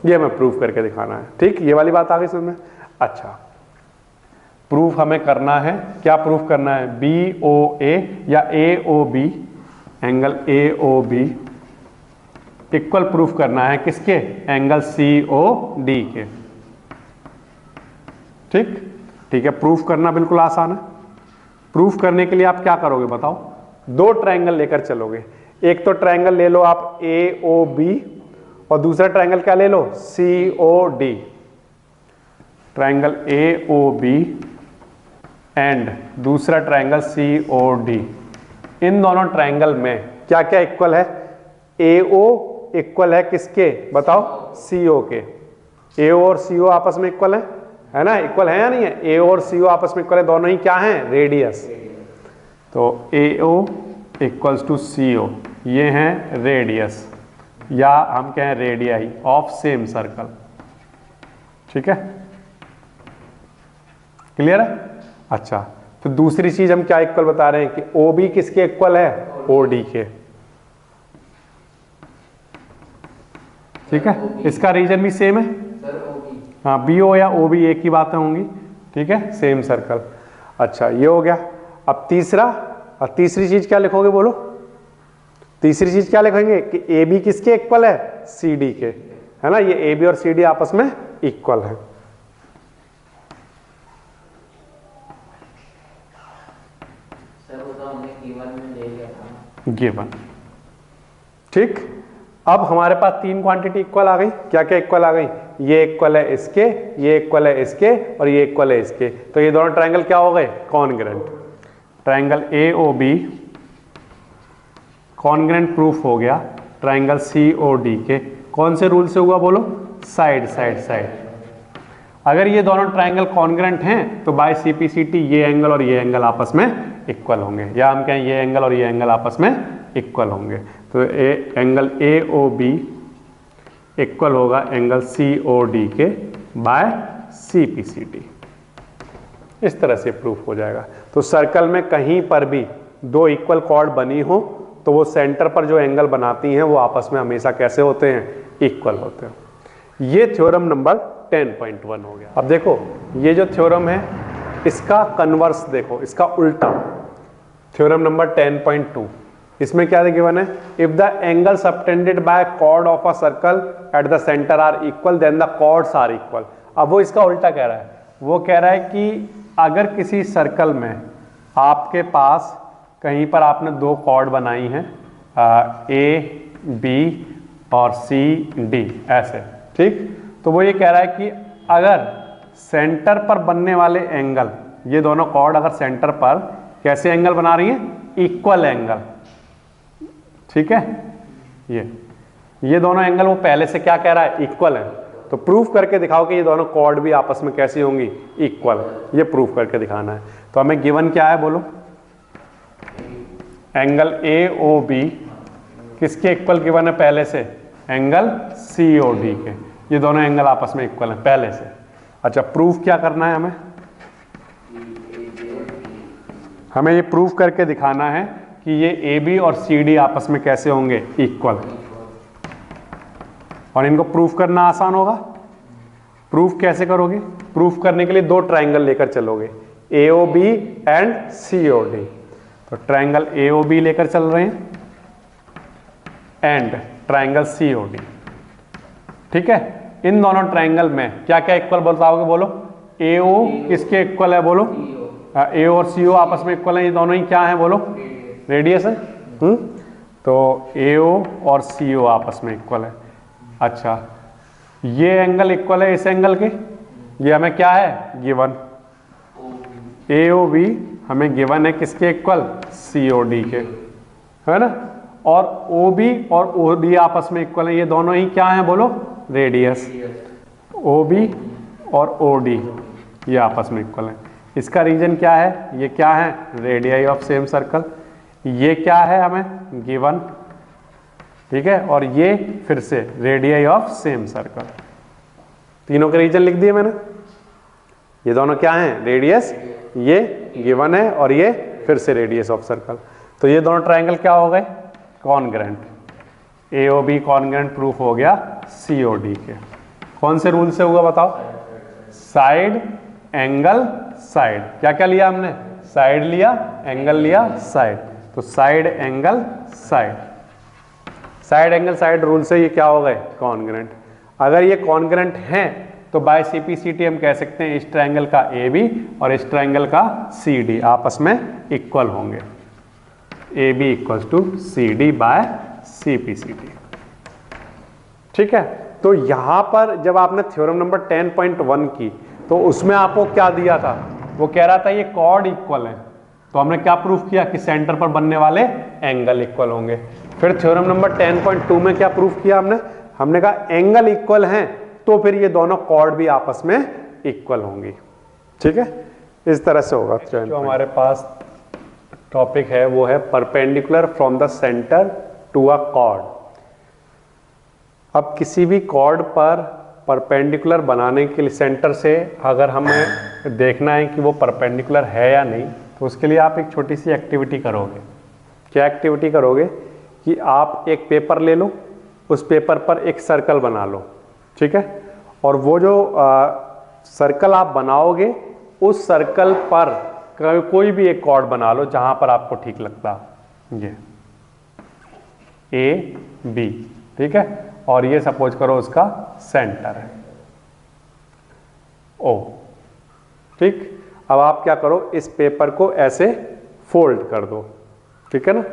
ये हमें प्रूफ करके दिखाना है। ठीक, ये वाली बात आ गई समझ में। अच्छा, प्रूफ हमें करना है, क्या प्रूफ करना है, बी ओ ए या A O B, angle A O B equal proof करना है किसके, एंगल सी ओ डी के। ठीक, ठीक है, प्रूफ करना बिल्कुल आसान है। प्रूफ करने के लिए आप क्या करोगे बताओ, दो ट्रायंगल लेकर चलोगे, एक तो ट्रायंगल ले लो आप ए ओ बी और दूसरा ट्रायंगल क्या ले लो, C O D. Triangle A O B and दूसरा ट्रायंगल सी ओ डी, इन दोनों ट्रायंगल में क्या क्या इक्वल है, ए ओ इक्वल है किसके बताओ, सी ओ के। ए ओ और सी ओ आपस में इक्वल है ना, इक्वल है या नहीं है, ए ओ और सी ओ आपस में इक्वल है, दोनों ही क्या हैं, रेडियस। तो ए ओ इक्वल्स टू सी ओ, ये हैं रेडियस, या हम कहें रेडियाई ऑफ सेम सर्कल। ठीक है, क्लियर है। अच्छा, तो दूसरी चीज हम क्या इक्वल बता रहे हैं कि ओ बी किसके इक्वल है, ओ डी के। ठीक है, इसका रीजन भी सेम है, हाँ, बी ओ या ओ बी एक ही बातें होंगी। ठीक है, सेम सर्कल। अच्छा, ये हो गया। अब तीसरा, और तीसरी चीज क्या लिखोगे बोलो, तीसरी चीज क्या लिखेंगे कि ए बी किसके इक्वल है, सी डी के, है ना, ये ए बी और सी डी आपस में इक्वल है। गिवन। ठीक, अब हमारे पास तीन क्वांटिटी इक्वल आ गई, क्या क्या इक्वल आ गई, ये इक्वल है इसके, ये इक्वल है इसके और ये इक्वल है इसके, तो ये दोनों ट्रायंगल क्या हो गए, congruent. Triangle A O B congruent proof हो गया ट्रायंगल सी ओ डी के। कौन से रूल से हुआ बोलो, साइड साइड साइड। अगर ये दोनों ट्रायंगल कॉन्ग्रुएंट हैं तो बाय सीपीसीटी ये एंगल और ये एंगल आपस में इक्वल होंगे, या हम कहें ये एंगल और ये एंगल आपस में इक्वल होंगे। तो angle A O B equal होगा एंगल सी ओ डी के बाय सीपीसीटी। इस तरह से प्रूफ हो जाएगा। तो सर्कल में कहीं पर भी दो इक्वल कॉर्ड बनी हो तो वो सेंटर पर जो एंगल बनाती हैं वो आपस में हमेशा कैसे होते हैं, इक्वल होते हैं। ये थ्योरम नंबर 10.1 हो गया। अब देखो ये जो थ्योरम है इसका कन्वर्स देखो, इसका उल्टा, थ्योरम नंबर 10.2, इसमें क्या गिवन है, if the angle subtended by chord of a circle at the centre are equal then the chords are equal. अब वो इसका उल्टा कह रहा है, वो कह रहा है कि अगर किसी सर्कल में आपके पास कहीं पर आपने दो कॉर्ड बनाई हैं ए बी और सी डी ऐसे, ठीक, तो वो ये कह रहा है कि अगर सेंटर पर बनने वाले एंगल, ये दोनों कॉर्ड अगर सेंटर पर कैसे एंगल बना रही हैं, इक्वल एंगल, ठीक है, ये दोनों एंगल वो पहले से क्या कह रहा है, इक्वल है। तो प्रूफ करके दिखाओ कि ये दोनों कॉर्ड भी आपस में कैसी होंगी, इक्वल। ये प्रूफ करके दिखाना है। तो हमें गिवन क्या है बोलो, एंगल ए ओ बी किसके इक्वल गिवन है पहले से? एंगल COD के। ये दोनों एंगल आपस में इक्वल हैं पहले से। अच्छा, प्रूफ क्या करना है हमें? हमें ये प्रूफ करके दिखाना है कि ये AB और CD आपस में कैसे होंगे? इक्वल। और इनको प्रूफ करना आसान होगा। प्रूफ कैसे करोगे? प्रूफ करने के लिए दो ट्रायंगल लेकर चलोगे, AOB एंड COD। तो ट्रायंगल AOB लेकर चल रहे हैं एंड ट्रायंगल COD। ठीक है, इन दोनों ट्रायंगल में क्या क्या इक्वल बताओगे? बोलो। AO किसके इक्वल है? बोलो। AO और CO आपस में इक्वल है, ये दोनों ही क्या है? बोलो। रेडियस है। तो AO और CO आपस में इक्वल है। अच्छा, ये एंगल इक्वल है इस एंगल के, ये हमें क्या है? गिवन। AOB हमें गिवन है किसके इक्वल? COD के, है ना। और OB और OD आपस में इक्वल है, ये दोनों ही क्या हैं? बोलो। रेडियस। OB और OD ये आपस में इक्वल है। इसका रीजन क्या है? ये क्या है? Radii of same circle. ये क्या है हमें गिवन? ठीक है, और ये फिर से रेडियाई ऑफ सेम सर्कल। तीनों के रीजन लिख दिए मैंने। ये दोनों क्या हैं? रेडियस। ये गिवन है और ये फिर से रेडियस ऑफ सर्कल। तो ये दोनों ट्रायंगल क्या हो गए? कॉन्ग्रेंट। AOB कॉन्ग्रेंट प्रूफ हो गया COD के। कौन से रूल से हुआ बताओ? Side, angle, side. क्या क्या लिया हमने? साइड लिया, एंगल लिया, साइड। तो side, angle, side. Side, angle, side rule से ये क्या हो गए? कॉन्ग्रेंट। अगर ये कॉन्ग्रेंट हैं तो बाय CPCT हम कह सकते हैं इस ट्रायंगल का AB और इस ट्रायंगल का CD आपस में इक्वल होंगे। AB equals to CD by CPCT। ठीक है, तो यहां पर जब आपने थ्योरम नंबर 10.1 की तो उसमें आपको क्या दिया था? वो कह रहा था ये कॉर्ड इक्वल है। तो हमने क्या प्रूफ किया? कि सेंटर पर बनने वाले एंगल इक्वल होंगे। फिर थ्योरम नंबर 10.2 में क्या प्रूफ किया हमने? हमने कहा एंगल इक्वल हैं तो फिर ये दोनों कॉर्ड भी आपस में इक्वल होंगी। ठीक है, इस तरह से होगा। जो हमारे पास टॉपिक है वो है perpendicular from the centre to a chord. अब किसी भी कॉर्ड पर परपेंडिकुलर बनाने के लिए सेंटर से अगर हमें देखना है कि वो परपेंडिकुलर है या नहीं, तो उसके लिए आप एक छोटी सी एक्टिविटी करोगे। क्या एक्टिविटी करोगे? कि आप एक पेपर ले लो, उस पेपर पर एक सर्कल बना लो। ठीक है, और वो जो सर्कल आप बनाओगे उस सर्कल पर कोई भी एक कॉर्ड बना लो जहां पर आपको ठीक लगता। ये AB, ठीक है, और ये सपोज करो उसका सेंटर है O। ठीक, अब आप क्या करो? इस पेपर को ऐसे फोल्ड कर दो। ठीक है ना।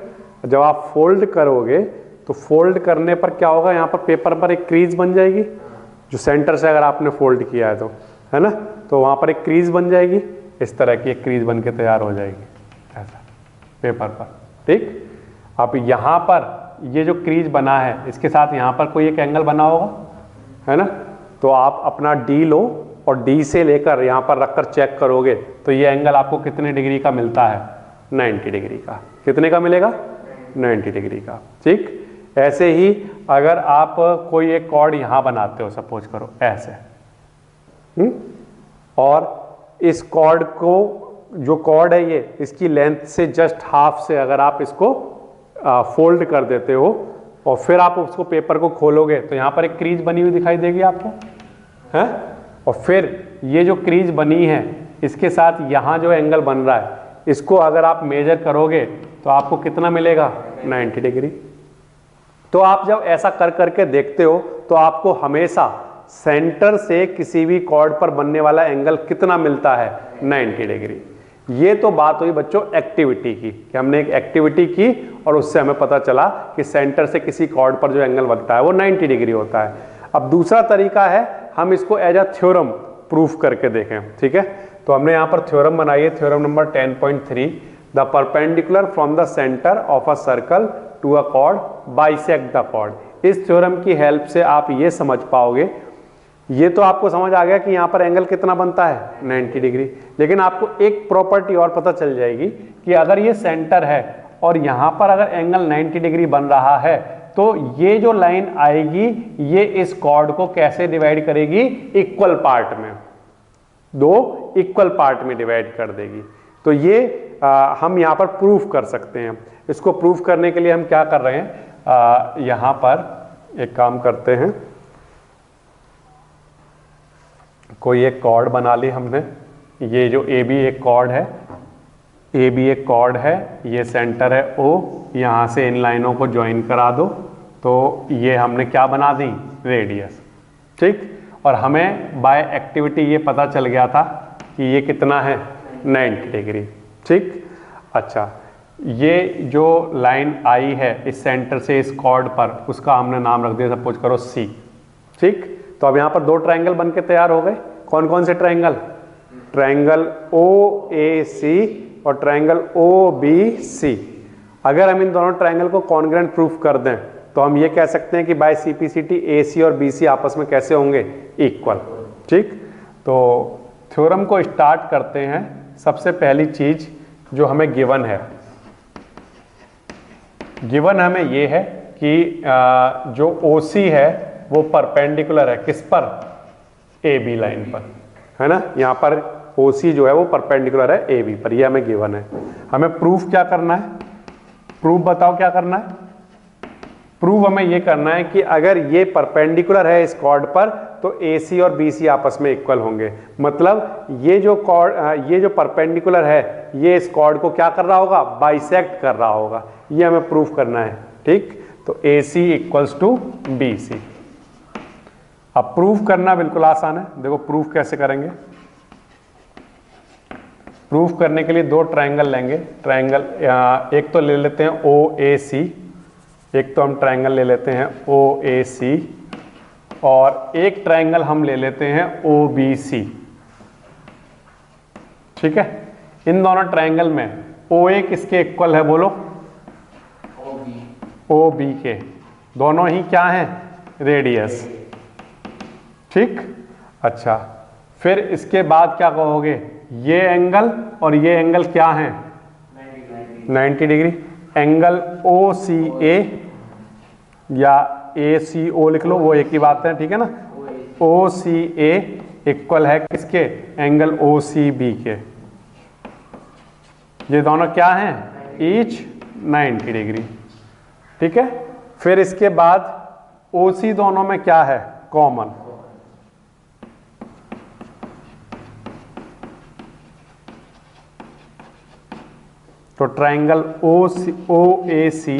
जब आप फोल्ड करोगे तो फोल्ड करने पर क्या होगा? यहाँ पर पेपर पर एक क्रीज बन जाएगी, जो सेंटर से अगर आपने फोल्ड किया है तो, है ना। तो वहां पर एक क्रीज बन जाएगी, इस तरह की एक क्रीज बन के तैयार हो जाएगी ऐसा पेपर पर। ठीक, अब यहाँ पर ये जो क्रीज बना है इसके साथ यहाँ पर कोई एक एंगल बना होगा, है ना। तो आप अपना D लो और D से लेकर यहाँ पर रखकर चेक करोगे तो ये एंगल आपको कितने डिग्री का मिलता है? 90 डिग्री का। कितने का मिलेगा? 90 डिग्री का। ठीक, ऐसे ही अगर आप कोई एक कॉर्ड यहाँ बनाते हो, सपोज करो ऐसे, और इस कॉर्ड को, जो कॉर्ड है ये, इसकी लेंथ से जस्ट हाफ से अगर आप इसको फोल्ड कर देते हो और फिर आप उसको पेपर को खोलोगे तो यहाँ पर एक क्रीज बनी हुई दिखाई देगी आपको, है। और फिर ये जो क्रीज बनी है इसके साथ यहाँ जो एंगल बन रहा है, इसको अगर आप मेजर करोगे तो आपको कितना मिलेगा? 90 डिग्री। तो आप जब ऐसा कर करके देखते हो तो आपको हमेशा सेंटर से किसी भी कॉर्ड पर बनने वाला एंगल कितना मिलता है? 90 डिग्री। ये तो बात हुई बच्चों एक्टिविटी की, कि हमने एक एक्टिविटी की और उससे हमें पता चला कि सेंटर से किसी कॉर्ड पर जो एंगल बनता है वो 90 डिग्री होता है। अब दूसरा तरीका है, हम इसको एज अ थ्योरम प्रूफ करके देखें। ठीक है, तो हमने यहाँ पर थ्योरम बनाई है, theorem number 10.3, the perpendicular from the centre of a circle to a chord bisect the chord. इस थ्योरम की हेल्प से आप ये समझ पाओगे, ये तो आपको समझ आ गया कि यहाँ पर एंगल कितना बनता है? 90 डिग्री। लेकिन आपको एक प्रॉपर्टी और पता चल जाएगी कि अगर ये सेंटर है और यहाँ पर अगर एंगल 90 डिग्री बन रहा है तो ये जो लाइन आएगी ये इस कॉर्ड को कैसे डिवाइड करेगी, इक्वल पार्ट में, दो इक्वल पार्ट में डिवाइड कर देगी। तो ये हम यहां पर प्रूफ कर सकते हैं। इसको प्रूफ करने के लिए हम क्या कर रहे हैं, यहां पर एक काम करते हैं, कोई एक कॉर्ड बना ली हमने, ये जो ए बी एक कॉर्ड है, ए बी एक कॉर्ड है, ये सेंटर है ओ, यहाँ से इन लाइनों को ज्वाइन करा दो, तो ये हमने क्या बना दी, रेडियस। ठीक, और हमें बाय एक्टिविटी ये पता चल गया था कि ये कितना है, 90 डिग्री। ठीक, अच्छा, ये जो लाइन आई है इस सेंटर से इस कॉर्ड पर, उसका हमने नाम रख दिया सपोज करो सी। ठीक, तो अब यहाँ पर दो ट्रायंगल बन के तैयार हो गए। कौन कौन से ट्रायंगल, ट्रायंगल ओ ए सी और ट्रायंगल ओ बी सी। अगर हम इन दोनों ट्रायंगल को कॉन्ग्रुएंट प्रूफ कर दें तो हम ये कह सकते हैं कि बाय सीपीसीटी ए सी और बी सी आपस में कैसे होंगे, इक्वल। ठीक, तो थ्योरम को स्टार्ट करते हैं। सबसे पहली चीज जो हमें गिवन है, गिवन हमें ये है कि जो ओ सी है वो परपेंडिकुलर है किस पर, ए बी लाइन पर, है ना। यहाँ पर ओ सी जो है वो परपेंडिकुलर है ए बी पर, ये हमें गिवन है। हमें प्रूफ क्या करना है, प्रूफ बताओ क्या करना है। प्रूफ हमें ये करना है कि अगर ये परपेंडिकुलर है इस कॉर्ड पर तो ए सी और बी सी आपस में इक्वल होंगे। मतलब ये जो कॉर्ड, ये जो परपेंडिकुलर है ये इस कॉर्ड को क्या कर रहा होगा, बाइसेक्ट कर रहा होगा। ये हमें प्रूफ करना है। ठीक, तो ए सी इक्वल्स टू बी सी। अब प्रूफ करना बिल्कुल आसान है। देखो प्रूफ कैसे करेंगे। प्रूफ करने के लिए दो ट्रायंगल लेंगे। ट्रायंगल एक तो ले लेते हैं ओ ए सी, एक तो हम ट्रायंगल ले लेते हैं ओ ए सी, और एक ट्रायंगल हम ले लेते हैं ओ बी सी। ठीक है, इन दोनों ट्रायंगल में ओ ए किसके इक्वल है बोलो, ओ बी के। दोनों ही क्या हैं, रेडियस। ठीक, अच्छा, फिर इसके बाद क्या कहोगे, ये एंगल और ये एंगल क्या है, 90 डिग्री। एंगल ओ सी ए या ए सी ओ लिख लो, वो एक ही बात है। ठीक है ना, ओ सी ए इक्वल है किसके, एंगल ओ सी बी के। ये दोनों क्या हैं, ईच 90 डिग्री। ठीक है, फिर इसके बाद ओ सी दोनों में क्या है, कॉमन। तो ट्रायंगल ओ ए सी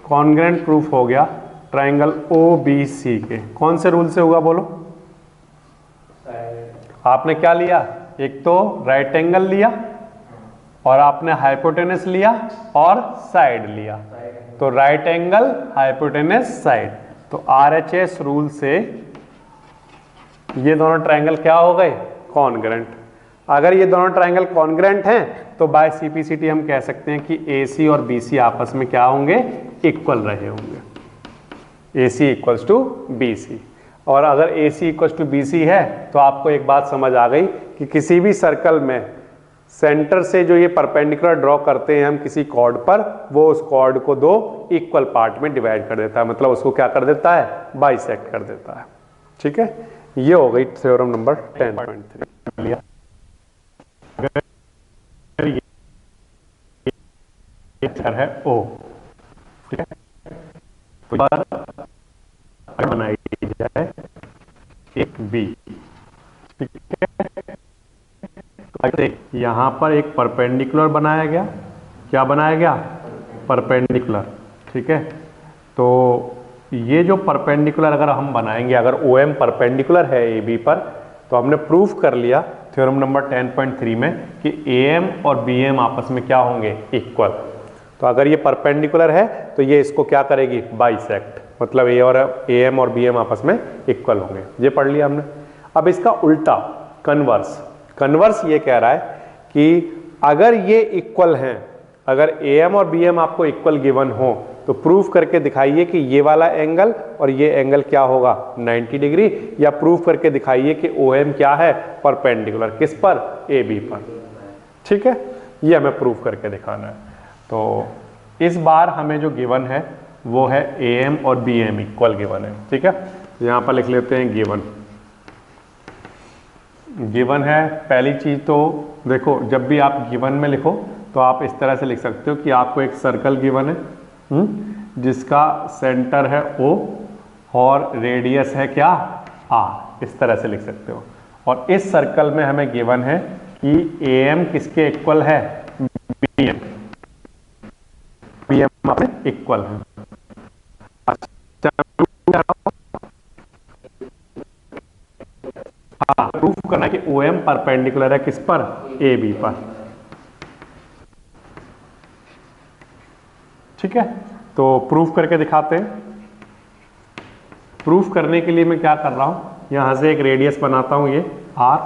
कॉन्ग्रुएंट प्रूफ हो गया ट्रायंगल ओ बी सी के। कौन से रूल से हुआ बोलो, आपने क्या लिया, एक तो राइट एंगल लिया और आपने हाइपोटेनस लिया और साइड लिया। तो राइट एंगल, हाइपोटेनस, साइड। तो आरएचएस रूल से ये दोनों ट्रायंगल क्या हो गए, कॉन्ग्रुएंट। अगर ये दोनों ट्रायंगल कॉन्ग्रुएंट हैं तो बाय सीपीसीटी हम कह सकते हैं कि एसी और बीसी आपस में क्या होंगे, इक्वल रहे होंगे। AC equals to BC. और अगर एसी इक्वल्स टू बीसी है तो आपको एक बात समझ आ गई कि किसी भी सर्कल में सेंटर से जो ये परपेंडिकुलर ड्रॉ करते हैं हम किसी कॉर्ड पर, वो उस कॉर्ड को दो इक्वल पार्ट में डिवाइड कर देता है। मतलब उसको क्या कर देता है, बाइसेक्ट कर देता है। ठीक है, ये हो गई थ्योरम नंबर 10.3। है ओ, ठीक है, बनाई जाए एक बी। ठीक है, यहां पर एक परपेंडिकुलर बनाया गया। क्या बनाया गया, परपेंडिकुलर। ठीक है, तो ये जो परपेंडिकुलर अगर हम बनाएंगे, अगर ओ एम परपेंडिकुलर है ए बी पर, तो हमने प्रूफ कर लिया थ्योरम नंबर 10.3 में कि ए एम और बी एम आपस में क्या होंगे, इक्वल। तो अगर ये परपेंडिकुलर है तो ये इसको क्या करेगी, बाइसेक्ट। मतलब ए और ए एम और बी एम आपस में इक्वल होंगे। ये पढ़ लिया हमने। अब इसका उल्टा, कन्वर्स। कन्वर्स ये कह रहा है कि अगर ये इक्वल हैं, अगर ए एम और बी एम आपको इक्वल गिवन हो तो प्रूफ करके दिखाइए कि ये वाला एंगल और ये एंगल क्या होगा, 90 डिग्री। या प्रूफ करके दिखाइए कि ओ एम क्या है, परपेंडिकुलर किस पर, ए बी पर। ठीक है, ये हमें प्रूफ करके दिखाना है। तो इस बार हमें जो गिवन है वो है AM और BM इक्वल गिवन है। ठीक है, यहाँ पर लिख लेते हैं गिवन। गिवन है पहली चीज, तो देखो जब भी आप गिवन में लिखो तो आप इस तरह से लिख सकते हो कि आपको एक सर्कल गिवन है जिसका सेंटर है O और रेडियस है क्या R, इस तरह से लिख सकते हो। और इस सर्कल में हमें गिवन है कि AM किसके इक्वल है, BM, BM अपने इक्वल है। हाँ, प्रूफ करना है कि OM परपेंडिकुलर है किस पर, AB पर। ठीक है, तो प्रूफ करके दिखाते हैं। प्रूफ करने के लिए मैं क्या कर रहा हूं, यहां से एक रेडियस बनाता हूं, ये R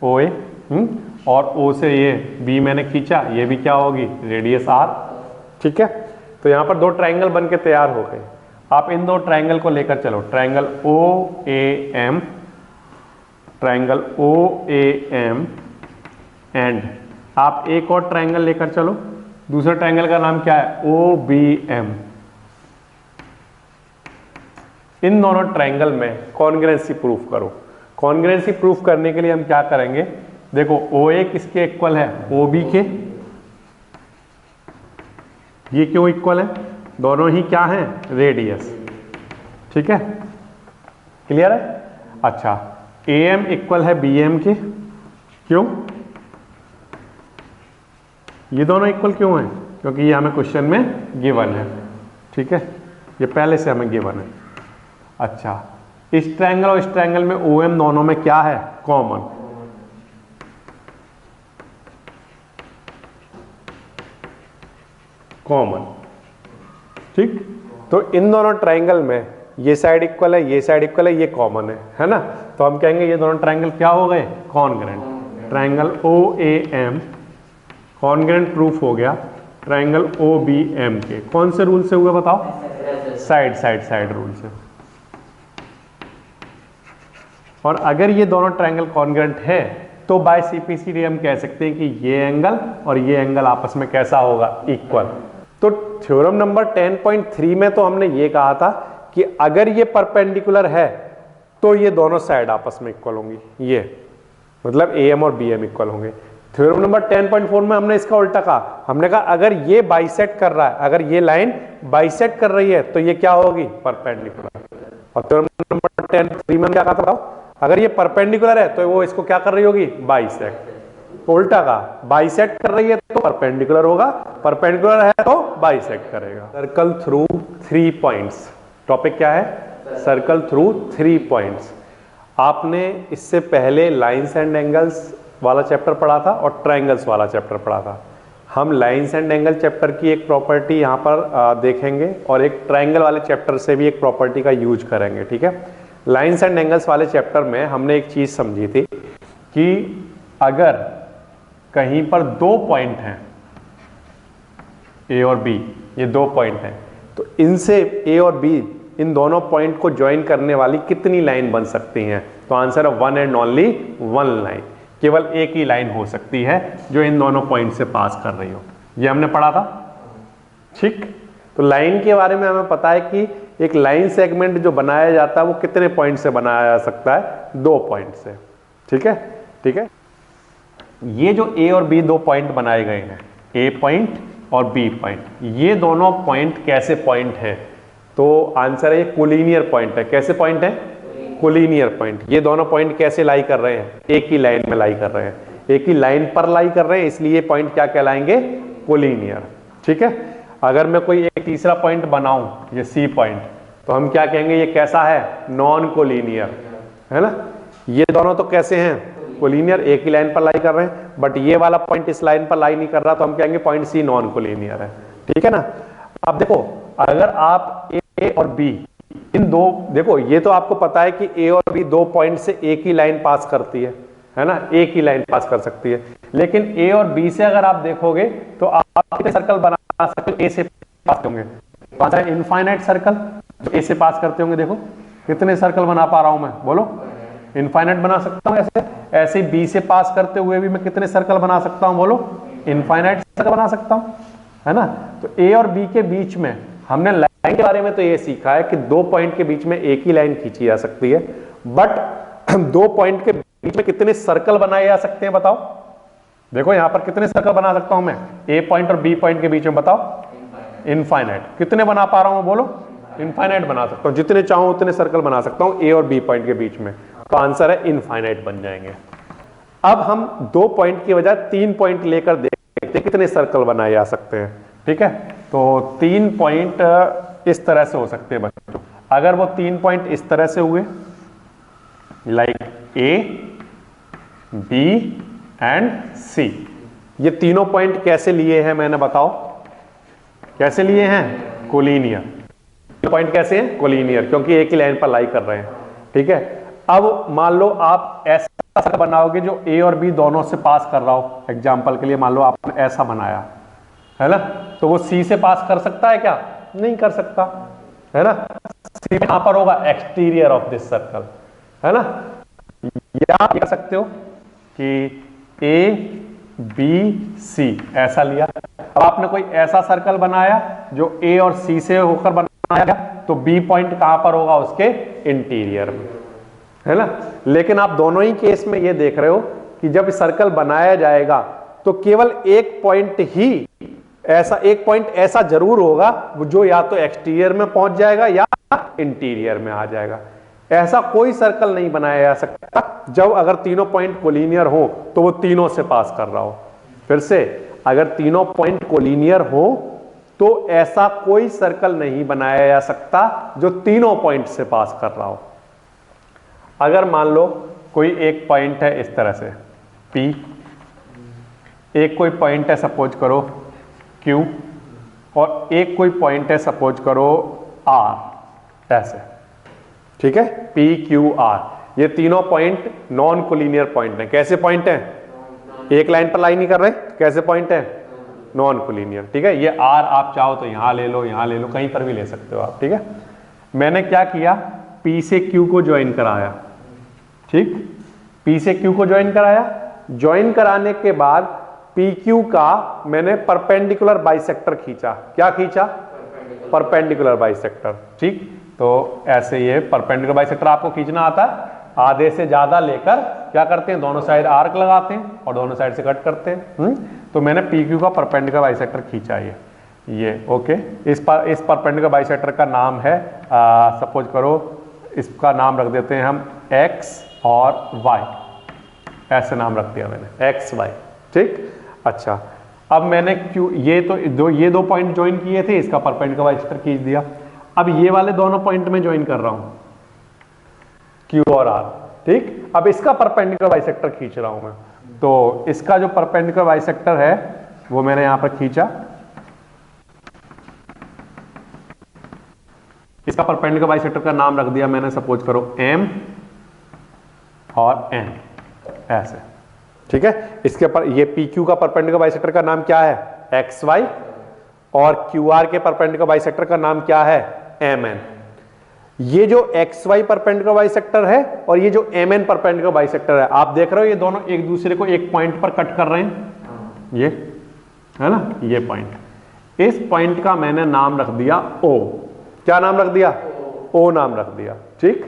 OA, और O से ये B मैंने खींचा, ये भी क्या होगी, रेडियस R। ठीक है, तो यहां पर दो ट्रायंगल बन के तैयार हो गए। आप इन दो ट्रायंगल को लेकर चलो, triangle OAM, triangle OAM and आप एक और ट्रायंगल लेकर चलो, दूसरे ट्रायंगल का नाम क्या है, OBM। इन दोनों ट्रायंगल में कॉन्ग्रुएंसी प्रूफ करो। कॉन्ग्रुएंसी प्रूफ करने के लिए हम क्या करेंगे, देखो OA किसके इक्वल है, OB के। ये क्यों इक्वल है, दोनों ही क्या हैं, रेडियस। ठीक है, क्लियर है। अच्छा, AM इक्वल है BM के, क्यों, ये दोनों इक्वल क्यों हैं, क्योंकि ये हमें क्वेश्चन में गिवन है। ठीक है, ये पहले से हमें गिवन है। अच्छा, इस ट्रायंगल और इस ट्रायंगल में OM दोनों में क्या है, कॉमन। कॉमन, ठीक। तो इन दोनों ट्रायंगल में ये साइड इक्वल है, ये साइड इक्वल है, ये कॉमन है ना। तो हम कहेंगे ये दोनों ट्रायंगल क्या हो गए, congruent. Triangle OAM congruent proof हो गया ट्रायंगल OBM के। कौन से रूल से हुआ बताओ, साइड रूल से। और अगर ये दोनों ट्रायंगल कॉन्ग्रुएंट है तो बाय CPCD हम कह सकते हैं कि ये एंगल और ये एंगल आपस में कैसा होगा, इक्वल। तो थ्योरम नंबर 10.3 में तो हमने ये कहा था कि अगर ये परपेंडिकुलर है तो ये दोनों साइड आपस में इक्वल होंगी, ये मतलब AM और BM इक्वल होंगे। थ्योरम नंबर 10.4 में हमने इसका उल्टा कहा, हमने कहा अगर ये बाइसेक्ट कर रहा है, अगर ये लाइन बाइसेक्ट कर रही है तो ये क्या होगी, परपेंडिकुलर। और थ्योरम नंबर 10.3 में क्या कहा था, अगर ये परपेंडिकुलर है तो वो इसको क्या कर रही होगी, बाइसेक्ट। उल्टा का, बाइसेक्ट कर रही है तो परपेंडिकुलर होगा, परपेंडिकुलर है तो बाइसेक्ट करेगा। सर्कल थ्रू 3 पॉइंट्स, टॉपिक क्या है, सर्कल थ्रू 3 पॉइंट्स। आपने इससे पहले लाइंस एंड एंगल्स वाला चैप्टर पढ़ा था और ट्रायंगल्स वाला चैप्टर पढ़ा था। हम लाइंस एंड एंगल चैप्टर की एक प्रॉपर्टी यहाँ पर देखेंगे और एक ट्रायंगल वाले चैप्टर से भी एक प्रॉपर्टी का यूज करेंगे। ठीक है, लाइंस एंड एंगल्स वाले चैप्टर में हमने एक चीज समझी थी कि अगर कहीं पर 2 पॉइंट हैं, A और B, ये 2 पॉइंट हैं, तो इनसे A और B, इन दोनों पॉइंट को ज्वाइन करने वाली कितनी लाइन बन सकती हैं, तो आंसर है 1 एंड ओनली 1 लाइन। केवल एक ही लाइन हो सकती है जो इन दोनों पॉइंट से पास कर रही हो, ये हमने पढ़ा था। ठीक, तो लाइन के बारे में हमें पता है कि एक लाइन सेगमेंट जो बनाया जाता है वो कितने पॉइंट से बनाया जा सकता है, 2 पॉइंट से। ठीक है, ठीक है। ये जो A और B 2 पॉइंट बनाए गए हैं, A पॉइंट और B पॉइंट, ये दोनों पॉइंट कैसे पॉइंट है, तो आंसर है ये कोलिनियर पॉइंट है। कैसे पॉइंट है, कोलिनियर पॉइंट। ये दोनों पॉइंट कैसे लाई कर रहे हैं, एक ही लाइन में लाई कर रहे हैं, एक ही लाइन पर लाई कर रहे हैं, इसलिए पॉइंट क्या कहलाएंगे, कोलिनियर। ठीक है, अगर मैं कोई एक तीसरा पॉइंट बनाऊं, ये C पॉइंट, तो हम क्या कहेंगे, ये कैसा है, नॉन कोलिनियर, है ना। ये दोनों तो कैसे हैं, कोलिनियर, एक ही लाइन पर लाई कर रहे हैं, बट ये वाला पॉइंट इस लाइन पर लाई नहीं कर रहा, तो हम कहेंगे पॉइंट C नॉन कोलिनियर है। ठीक है ना। अब देखो, अगर आप A और B इन दो, देखो ये तो आपको पता है कि A और B 2 पॉइंट से एक ही लाइन पास करती है ना, एक ही लाइन पास कर सकती है। लेकिन A और B से अगर आप देखोगे तो आप कितने सर्कल बना सकते हो, A से पास होंगे, पास है इनफाइनाइट सर्कल जो A से पास करते होंगे। देखो कितने सर्कल बना पा रहा हूं मैं, बोलो, इनफाइनाइट बना सकता हूं। ऐसे B से पास करते हुए भी मैं कितने सर्कल बना सकता हूं, बोलो, इनफाइनाइट सर्कल बना सकता हूं, है ना। तो A और B के बीच में हमने लाइन के बारे में तो ये सीखा है कि दो पॉइंट के बीच में एक ही लाइन खींची जा सकती है, बट दो पॉइंट के बीच में कितने सर्कल बनाए जा सकते हैं बताओ। देखो यहां पर कितने सर्कल बना सकता हूं मैं ए पॉइंट और बी पॉइंट के बीच में, बताओ। इनफाइनाइट। कितने बना पा रहा हूं बोलो? इनफाइनाइट बना सकता हूं, जितने चाहूं उतने सर्कल बना सकता हूं ए और बी पॉइंट के बीच में। तो आंसर है इनफाइनाइट बन जाएंगे। अब हम दो पॉइंट की बजाय 3 पॉइंट लेकर देखते हैं कितने सर्कल बनाए जा सकते हैं। ठीक है, तो 3 पॉइंट इस तरह से हो सकते हैं बच्चों। अगर वो 3 पॉइंट इस तरह से हुए, लाइक ए, बी एंड सी, ये तीनों पॉइंट कैसे लिए हैं मैंने बताओ? कैसे लिए हैं? कोलिनियर। पॉइंट कैसे हैं? कोलिनियर, क्योंकि एक ही लाइन पर लाई कर रहे हैं। ठीक है, अब मान लो आप ऐसा सर्कल बनाओगे जो ए और बी दोनों से पास कर रहा हो। एग्जांपल के लिए मान लो आपने ऐसा बनाया है ना, तो वो सी से पास कर सकता है क्या? नहीं कर सकता, है ना। सी कहां पर होगा? एक्सटीरियर ऑफ दिस सर्कल, है ना। या आप कह सकते हो कि ए बी सी ऐसा लिया। अब आपने कोई ऐसा सर्कल बनाया जो ए और सी से होकर बनाया गया, तो बी पॉइंट कहां पर होगा? उसके इंटीरियर में, है ना। लेकिन आप दोनों ही केस में ये देख रहे हो कि जब सर्कल बनाया जाएगा तो केवल एक पॉइंट ही ऐसा, एक पॉइंट ऐसा जरूर होगा जो या तो एक्सटीरियर में पहुंच जाएगा या इंटीरियर में आ जाएगा। ऐसा कोई सर्कल नहीं बनाया जा सकता जब अगर तीनों पॉइंट कोलिनियर हो तो वो तीनों से पास कर रहा हो। फिर से, अगर तीनों पॉइंट कोलिनियर हो तो ऐसा कोई सर्कल नहीं बनाया जा सकता जो तीनों पॉइंट से पास कर रहा हो। अगर मान लो कोई एक पॉइंट है इस तरह से P, एक कोई पॉइंट है सपोज करो Q, और एक कोई पॉइंट है सपोज करो R, ऐसे। ठीक है, P Q R, ये तीनों पॉइंट नॉन कोलिनियर पॉइंट हैं। कैसे पॉइंट हैं? एक लाइन पर लाइन नहीं कर रहे, कैसे पॉइंट है? Non collinear. ठीक है, ये R आप चाहो तो यहां ले लो, यहां ले लो, कहीं पर भी ले सकते हो आप। ठीक है, मैंने क्या किया? P से Q को ज्वाइन कराया। ठीक, P से Q को ज्वाइन कराया। ज्वाइन कराने के बाद PQ का मैंने परपेंडिकुलर बाइसेक्टर खींचा। क्या खींचा? Perpendicular bisector. ठीक, तो ऐसे ये परपेंडिकुलर बाइसेक्टर आपको खींचना आता है। आधे से ज्यादा लेकर क्या करते हैं? दोनों साइड आर्क लगाते हैं और दोनों साइड से कट करते हैं। तो मैंने PQ का परपेंडिकुलर बाइसेक्टर खींचा ये ओके। इस परपेंडिकुलर बाइसेक्टर का नाम है, सपोज करो इसका नाम रख देते हैं हम X और Y, ऐसे नाम रख दिया मैंने XY। ठीक, अच्छा, अब मैंने ये दो पॉइंट ज्वाइन किए थे, इसका परपेंडिकुलर बाइसेक्टर खींच दिया। अब ये वाले दोनों पॉइंट में ज्वाइन कर रहा हूं Q और R। ठीक, अब इसका परपेंडिकुलर बाइसेक्टर खींच रहा हूं मैं, तो इसका जो परपेंडिकुलर बाइसेक्टर है वो मैंने यहां पर खींचा। इसका परपेंडिकुलर बाइसेक्टर का नाम रख दिया मैंने, सपोज करो M और N, ऐसे। ठीक है, इसके पर ये PQ का परपेंडिकुलर बाइसेक्टर का नाम क्या है? XY, और QR के परपेंडिकुलर बाइसेक्टर का नाम क्या है? MN। ये जो XY परपेंडिकुलर बाइसेक्टर है और ये जो MN परपेंडिकुलर बाइसेक्टर है, आप देख रहे हो ये दोनों एक दूसरे को एक पॉइंट पर कट कर रहे हैं, ये है ना, ये पॉइंट। इस पॉइंट का मैंने नाम रख दिया O। क्या नाम रख दिया? O नाम रख दिया। ठीक,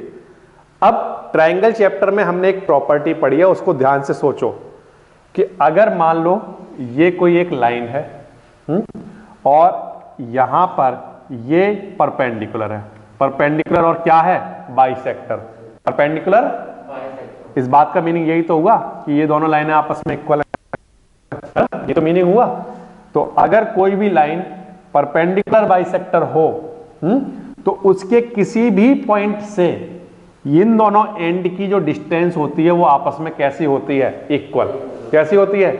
अब ट्रायंगल चैप्टर में हमने एक प्रॉपर्टी पढ़ी है, उसको ध्यान से सोचो कि अगर मान लो ये कोई एक लाइन है और यहां पर ये परपेंडिकुलर है, परपेंडिकुलर और क्या है? बाइसेक्टर। परपेंडिकुलर, इस बात का मीनिंग यही तो हुआ कि ये दोनों लाइनें आपस में इक्वल है, ये तो मीनिंग हुआ। तो अगर कोई भी लाइन परपेंडिकुलर बाइसेक्टर हो तो उसके किसी भी पॉइंट से इन दोनों एंड की जो डिस्टेंस होती है वो आपस में कैसी होती है? इक्वल। कैसी होती है?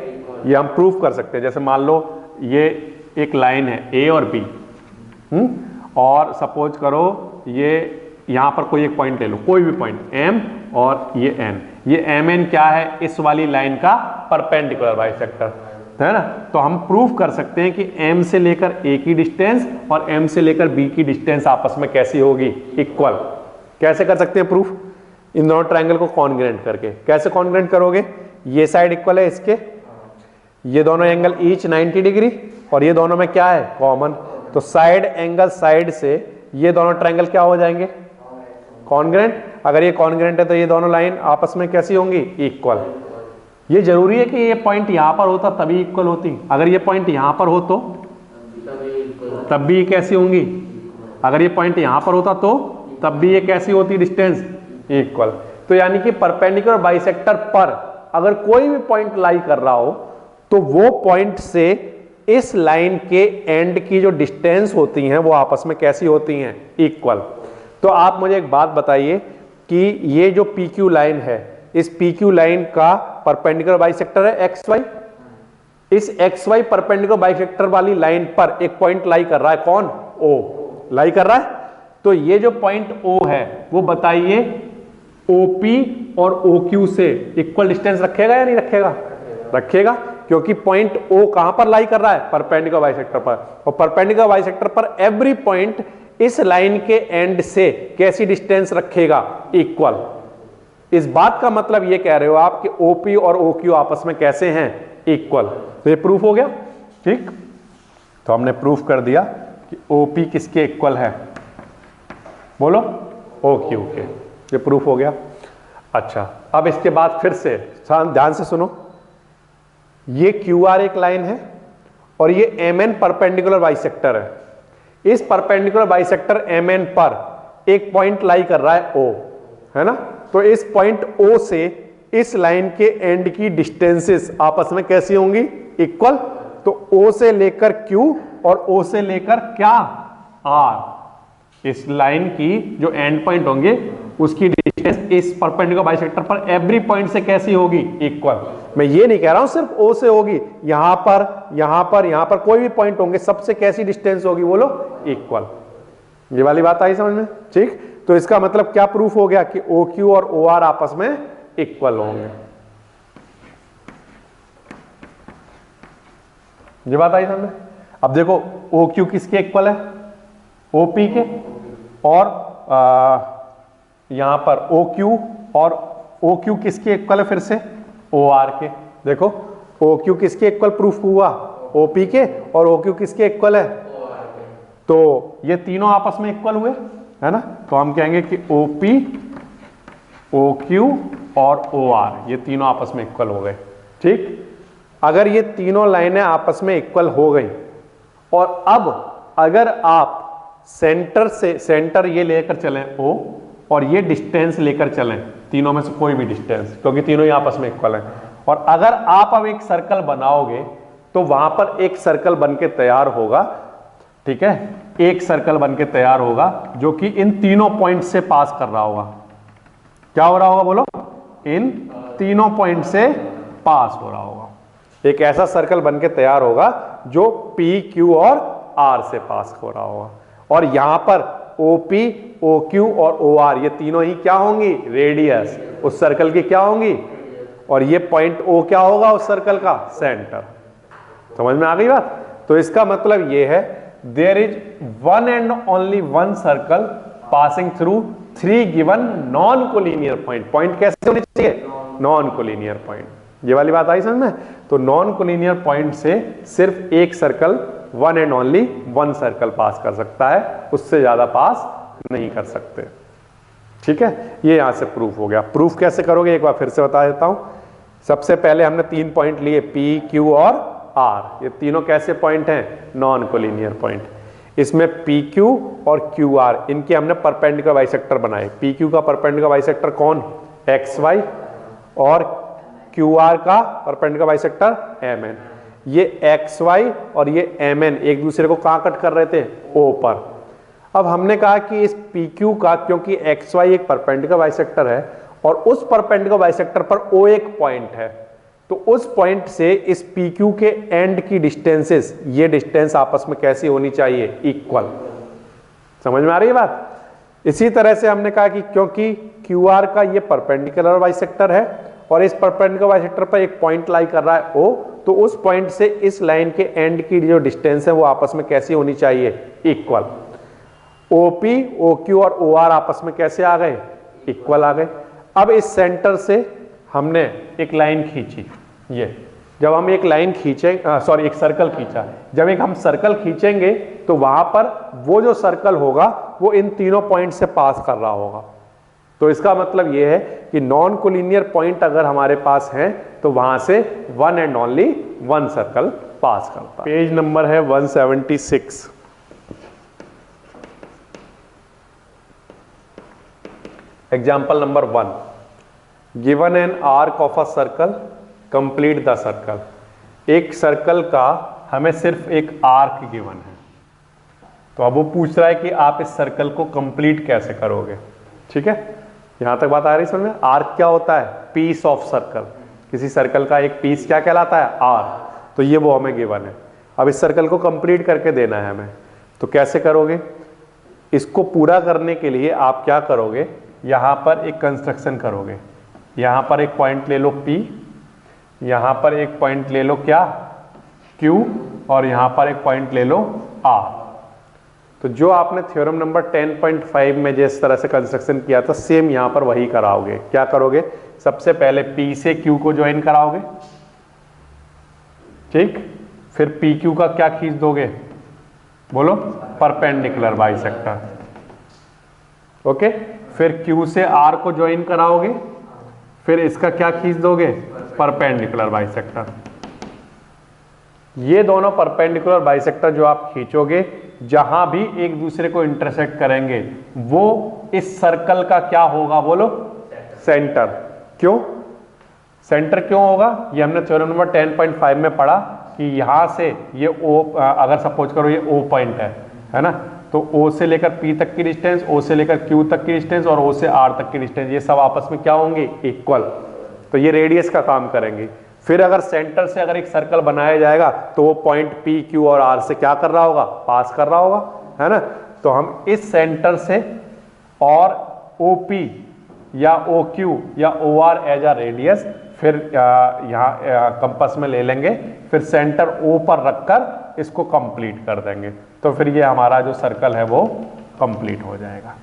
ये हम प्रूफ कर सकते हैं। जैसे मान लो ये एक लाइन है A और B, और सपोज करो ये यहां पर कोई एक पॉइंट ले लो, कोई भी पॉइंट M और ये N। ये MN क्या है? इस वाली लाइन का परपेंडिकुलर बाइसेक्टर, है ना। तो हम प्रूफ कर सकते हैं कि M से लेकर A की डिस्टेंस और M से लेकर B की डिस्टेंस आपस में कैसी होगी? इक्वल। कैसे कर सकते हैं प्रूफ? इन दोनों ट्रायंगल को कॉन्ग्रुएंट करके। कैसे कॉन्ग्रुएंट करोगे? ये साइड इक्वल है इसके, ये दोनों एंगल ईच 90 डिग्री, और ये दोनों में क्या है? कॉमन। तो साइड एंगल साइड से ये दोनों ट्रायंगल क्या हो जाएंगे? कॉन्ग्रेंट। अगर ये कॉन्ग्रेंट है तो ये दोनों लाइन आपस में कैसी होंगी? इक्वल। ये जरूरी है कि ये पॉइंट यहां पर होता तभी इक्वल होती, अगर ये पॉइंट यहां पर हो तो तब भी ये कैसी होंगी? अगर ये पॉइंट यहां पर होता तो तब भी ये कैसी होती डिस्टेंस? इक्वल। तो यानी कि परपेंडिकुलर बाइसेक्टर पर अगर कोई भी पॉइंट लाई कर रहा हो तो वो पॉइंट से इस लाइन के एंड की जो डिस्टेंस होती हैं वो आपस में कैसी होती हैं? इक्वल। तो आप मुझे एक बात बताइए कि ये जो PQ लाइन है, इस PQ लाइन का परपेंडिकुलर बाइसेक्टर है XY। इस XY परपेंडिकुलर बाइसेक्टर वाली लाइन पर एक पॉइंट लाई कर रहा है, कौन? O लाई कर रहा है। तो ये जो पॉइंट O है वो बताइए OP और OQ से इक्वल डिस्टेंस रखेगा या नहीं रखेगा? रखेगा, क्योंकि पॉइंट O कहां पर लाई कर रहा है? परपेंडिकुलर बाइसेक्टर पर। और परपेंडिकुलर बाइसेक्टर पर एवरी पॉइंट इस लाइन के एंड से कैसी डिस्टेंस रखेगा? इक्वल। इस बात का मतलब ये कह रहे हो आप कि OP और OQ आपस में कैसे हैं? इक्वल। तो ये प्रूफ हो गया, ठीक। तो हमने प्रूफ कर दिया कि OP किसके इक्वल है? बोलो, OQ के। ये प्रूफ हो गया। अच्छा, अब इसके बाद फिर से ध्यान से सुनो। ये QR एक लाइन है और ये MN परपेंडिकुलर बाइसेक्टर है। इस परपेंडिकुलर बाइसेक्टर MN पर एक पॉइंट लाई कर रहा है O, है ना। तो इस पॉइंट O से इस लाइन के एंड की डिस्टेंसेस आपस में कैसी होंगी? इक्वल। तो O से लेकर Q और O से लेकर क्या? R। इस लाइन की जो एंड पॉइंट होंगे उसकी डिस्टेंस इस परपेंडिकुलर बाइसेक्टर पर एवरी पॉइंट से कैसी होगी? इक्वल। मैं ये नहीं कह रहा हूं सिर्फ O से होगी, यहां पर यहां पर यहां पर कोई भी पॉइंट होंगे सबसे कैसी डिस्टेंस होगी? बोलो, इक्वल। ये वाली बात आई समझ में? ठीक। तो इसका मतलब क्या प्रूफ हो गया कि OQ और OR आपस में इक्वल होंगे। ये बात आई समझ में? अब देखो OQ किसके इक्वल है? OP के। और यहां पर OQ और OQ किसके इक्वल है? फिर से OR के। देखो OQ किसके इक्वल प्रूफ हुआ? OP के। और OQ किसके इक्वल है? तो ये तीनों आपस में इक्वल हुए, है ना। तो हम कहेंगे कि OP, OQ और OR ये तीनों आपस में इक्वल हो गए, ठीक। अगर ये तीनों लाइनें आपस में इक्वल हो गई और अब अगर आप सेंटर ये लेकर चलें O और ये डिस्टेंस लेकर चलें, तीनों में से कोई भी डिस्टेंस, क्योंकि तीनों ही आपस में इक्वल हैं, और अगर आप अब एक सर्कल बनाओगे तो वहां पर एक सर्कल बनके तैयार होगा, ठीक है। एक सर्कल बनके तैयार होगा जो कि इन तीनों पॉइंट से पास कर रहा होगा। क्या हो रहा होगा? बोलो, इन तीनों पॉइंट से पास हो रहा होगा। एक ऐसा सर्कल बनके तैयार होगा जो P, Q और R से पास हो रहा होगा। और यहां पर OP, OQ और OR ये तीनों ही क्या होंगी? रेडियस उस सर्कल की क्या होंगी? और ये पॉइंट O क्या होगा उस सर्कल का? सेंटर। समझ में आ गई बात? तो इसका मतलब ये है there is one and only one circle passing through 3 given non collinear point. Point कैसे होने चाहिए? Non collinear point. ये वाली बात आई समझ में? तो नॉन कोलिनियर पॉइंट से सिर्फ एक circle, one and only one circle पास कर सकता है, उससे ज्यादा पास नहीं कर सकते, ठीक है। ये यहां से प्रूफ हो गया। प्रूफ कैसे करोगे एक बार फिर से बता देता हूं। सबसे पहले हमने 3 पॉइंट लिए, P, Q और R। ये तीनों कैसे पॉइंट हैं? Non collinear point. इसमें PQ और QR इनके हमने परपेंडिकुलर बाइसेक्टर बनाए। PQ का परपेंडिकुलर बाइसेक्टर कौन? XY। और QR का परपेंडिकुलर बाइसेक्टर MN। ये XY और ये MN एक दूसरे को कहां कट कर रहे थे? O पर। अब हमने कहा कि इस PQ का, क्योंकि XY एक परपेंडिकुलर बाइसेक्टर है और उस परपेंडिकुलर बाइसेक्टर पर O एक पॉइंट है, तो उस पॉइंट से इस PQ के एंड की डिस्टेंसेस, ये डिस्टेंस आपस में कैसी होनी चाहिए? इक्वल। समझ में आ रही है बात? इसी तरह से हमने कहा कि क्योंकि QR का ये परपेंडिकुलर बाइसेक्टर है और इस परपेंडिकुलर बाइसेक्टर पर एक पॉइंट लाई कर रहा है O, तो उस पॉइंट से इस लाइन के एंड की जो डिस्टेंस है वो आपस में कैसी होनी चाहिए? इक्वल। OP, OQ और OR आपस में कैसे आ गए? इक्वल आ गए। अब इस सेंटर से हमने एक लाइन खींची, ये जब हम एक लाइन खींचे, सॉरी एक सर्कल खींचा, जब एक हम सर्कल खींचेंगे तो वहां पर वो जो सर्कल होगा वो इन तीनों पॉइंट से पास कर रहा होगा। तो इसका मतलब ये है कि नॉन कोलिनियर पॉइंट अगर हमारे पास हैं तो वहां से one and only one circle पास करता है। पेज नंबर है 176। Example number 1, given an arc of a circle, complete the circle. एक सर्कल का हमें सिर्फ एक आर्क गिवन है, तो अब वो पूछ रहा है कि आप इस सर्कल को कंप्लीट कैसे करोगे। ठीक है, यहां तक बात आ रही समझ में? आर्क क्या होता है? Piece of circle. किसी सर्कल का एक पीस क्या कहलाता है? आर्क। तो ये वो हमें गिवन है। अब इस सर्कल को कंप्लीट करके देना है हमें, तो कैसे करोगे? इसको पूरा करने के लिए आप क्या करोगे, यहां पर एक कंस्ट्रक्शन करोगे। यहां पर एक पॉइंट ले लो P, यहां पर एक पॉइंट ले लो क्या? Q, और यहां पर एक पॉइंट ले लो R। तो जो आपने थ्योरम नंबर 10.5 में जिस तरह से कंस्ट्रक्शन किया था, सेम यहां पर वही कराओगे। क्या करोगे? सबसे पहले P से Q को ज्वाइन कराओगे, ठीक। फिर PQ का क्या खींच दोगे? बोलो, परपेंडिकुलर बाइसेक्टर। ओके, फिर Q से R को ज्वाइन कराओगे, फिर इसका क्या खींच दोगे? Perpendicular bisector. ये दोनों परपेंडिकुलर बाइसेक्टर जो आप खींचोगे, जहां भी एक दूसरे को इंटरसेक्ट करेंगे, वो इस सर्कल का क्या होगा? बोलो, सेंटर। क्यों सेंटर क्यों होगा? ये हमने थ्योरम नंबर 10.5 में पढ़ा कि यहां से ये O, अगर सपोज करो ये O पॉइंट है ना, तो O से लेकर P तक की डिस्टेंस, O से लेकर Q तक की डिस्टेंस और O से R तक की डिस्टेंस, ये सब आपस में क्या होंगे? इक्वल। तो ये रेडियस का काम करेंगे। फिर अगर सेंटर से अगर एक सर्कल बनाया जाएगा तो वो पॉइंट P, Q और R से क्या कर रहा होगा? पास कर रहा होगा, है ना। तो हम इस सेंटर से और OP या OQ या OR एज अ रेडियस फिर यहाँ कंपास में ले लेंगे, फिर सेंटर O पर रखकर इसको कंप्लीट कर देंगे। तो फिर ये हमारा जो सर्कल है वो कंप्लीट हो जाएगा।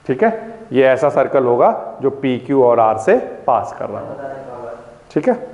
ठीक है, ये ऐसा सर्कल होगा जो P, Q और R से पास कर रहा होगा। ठीक है।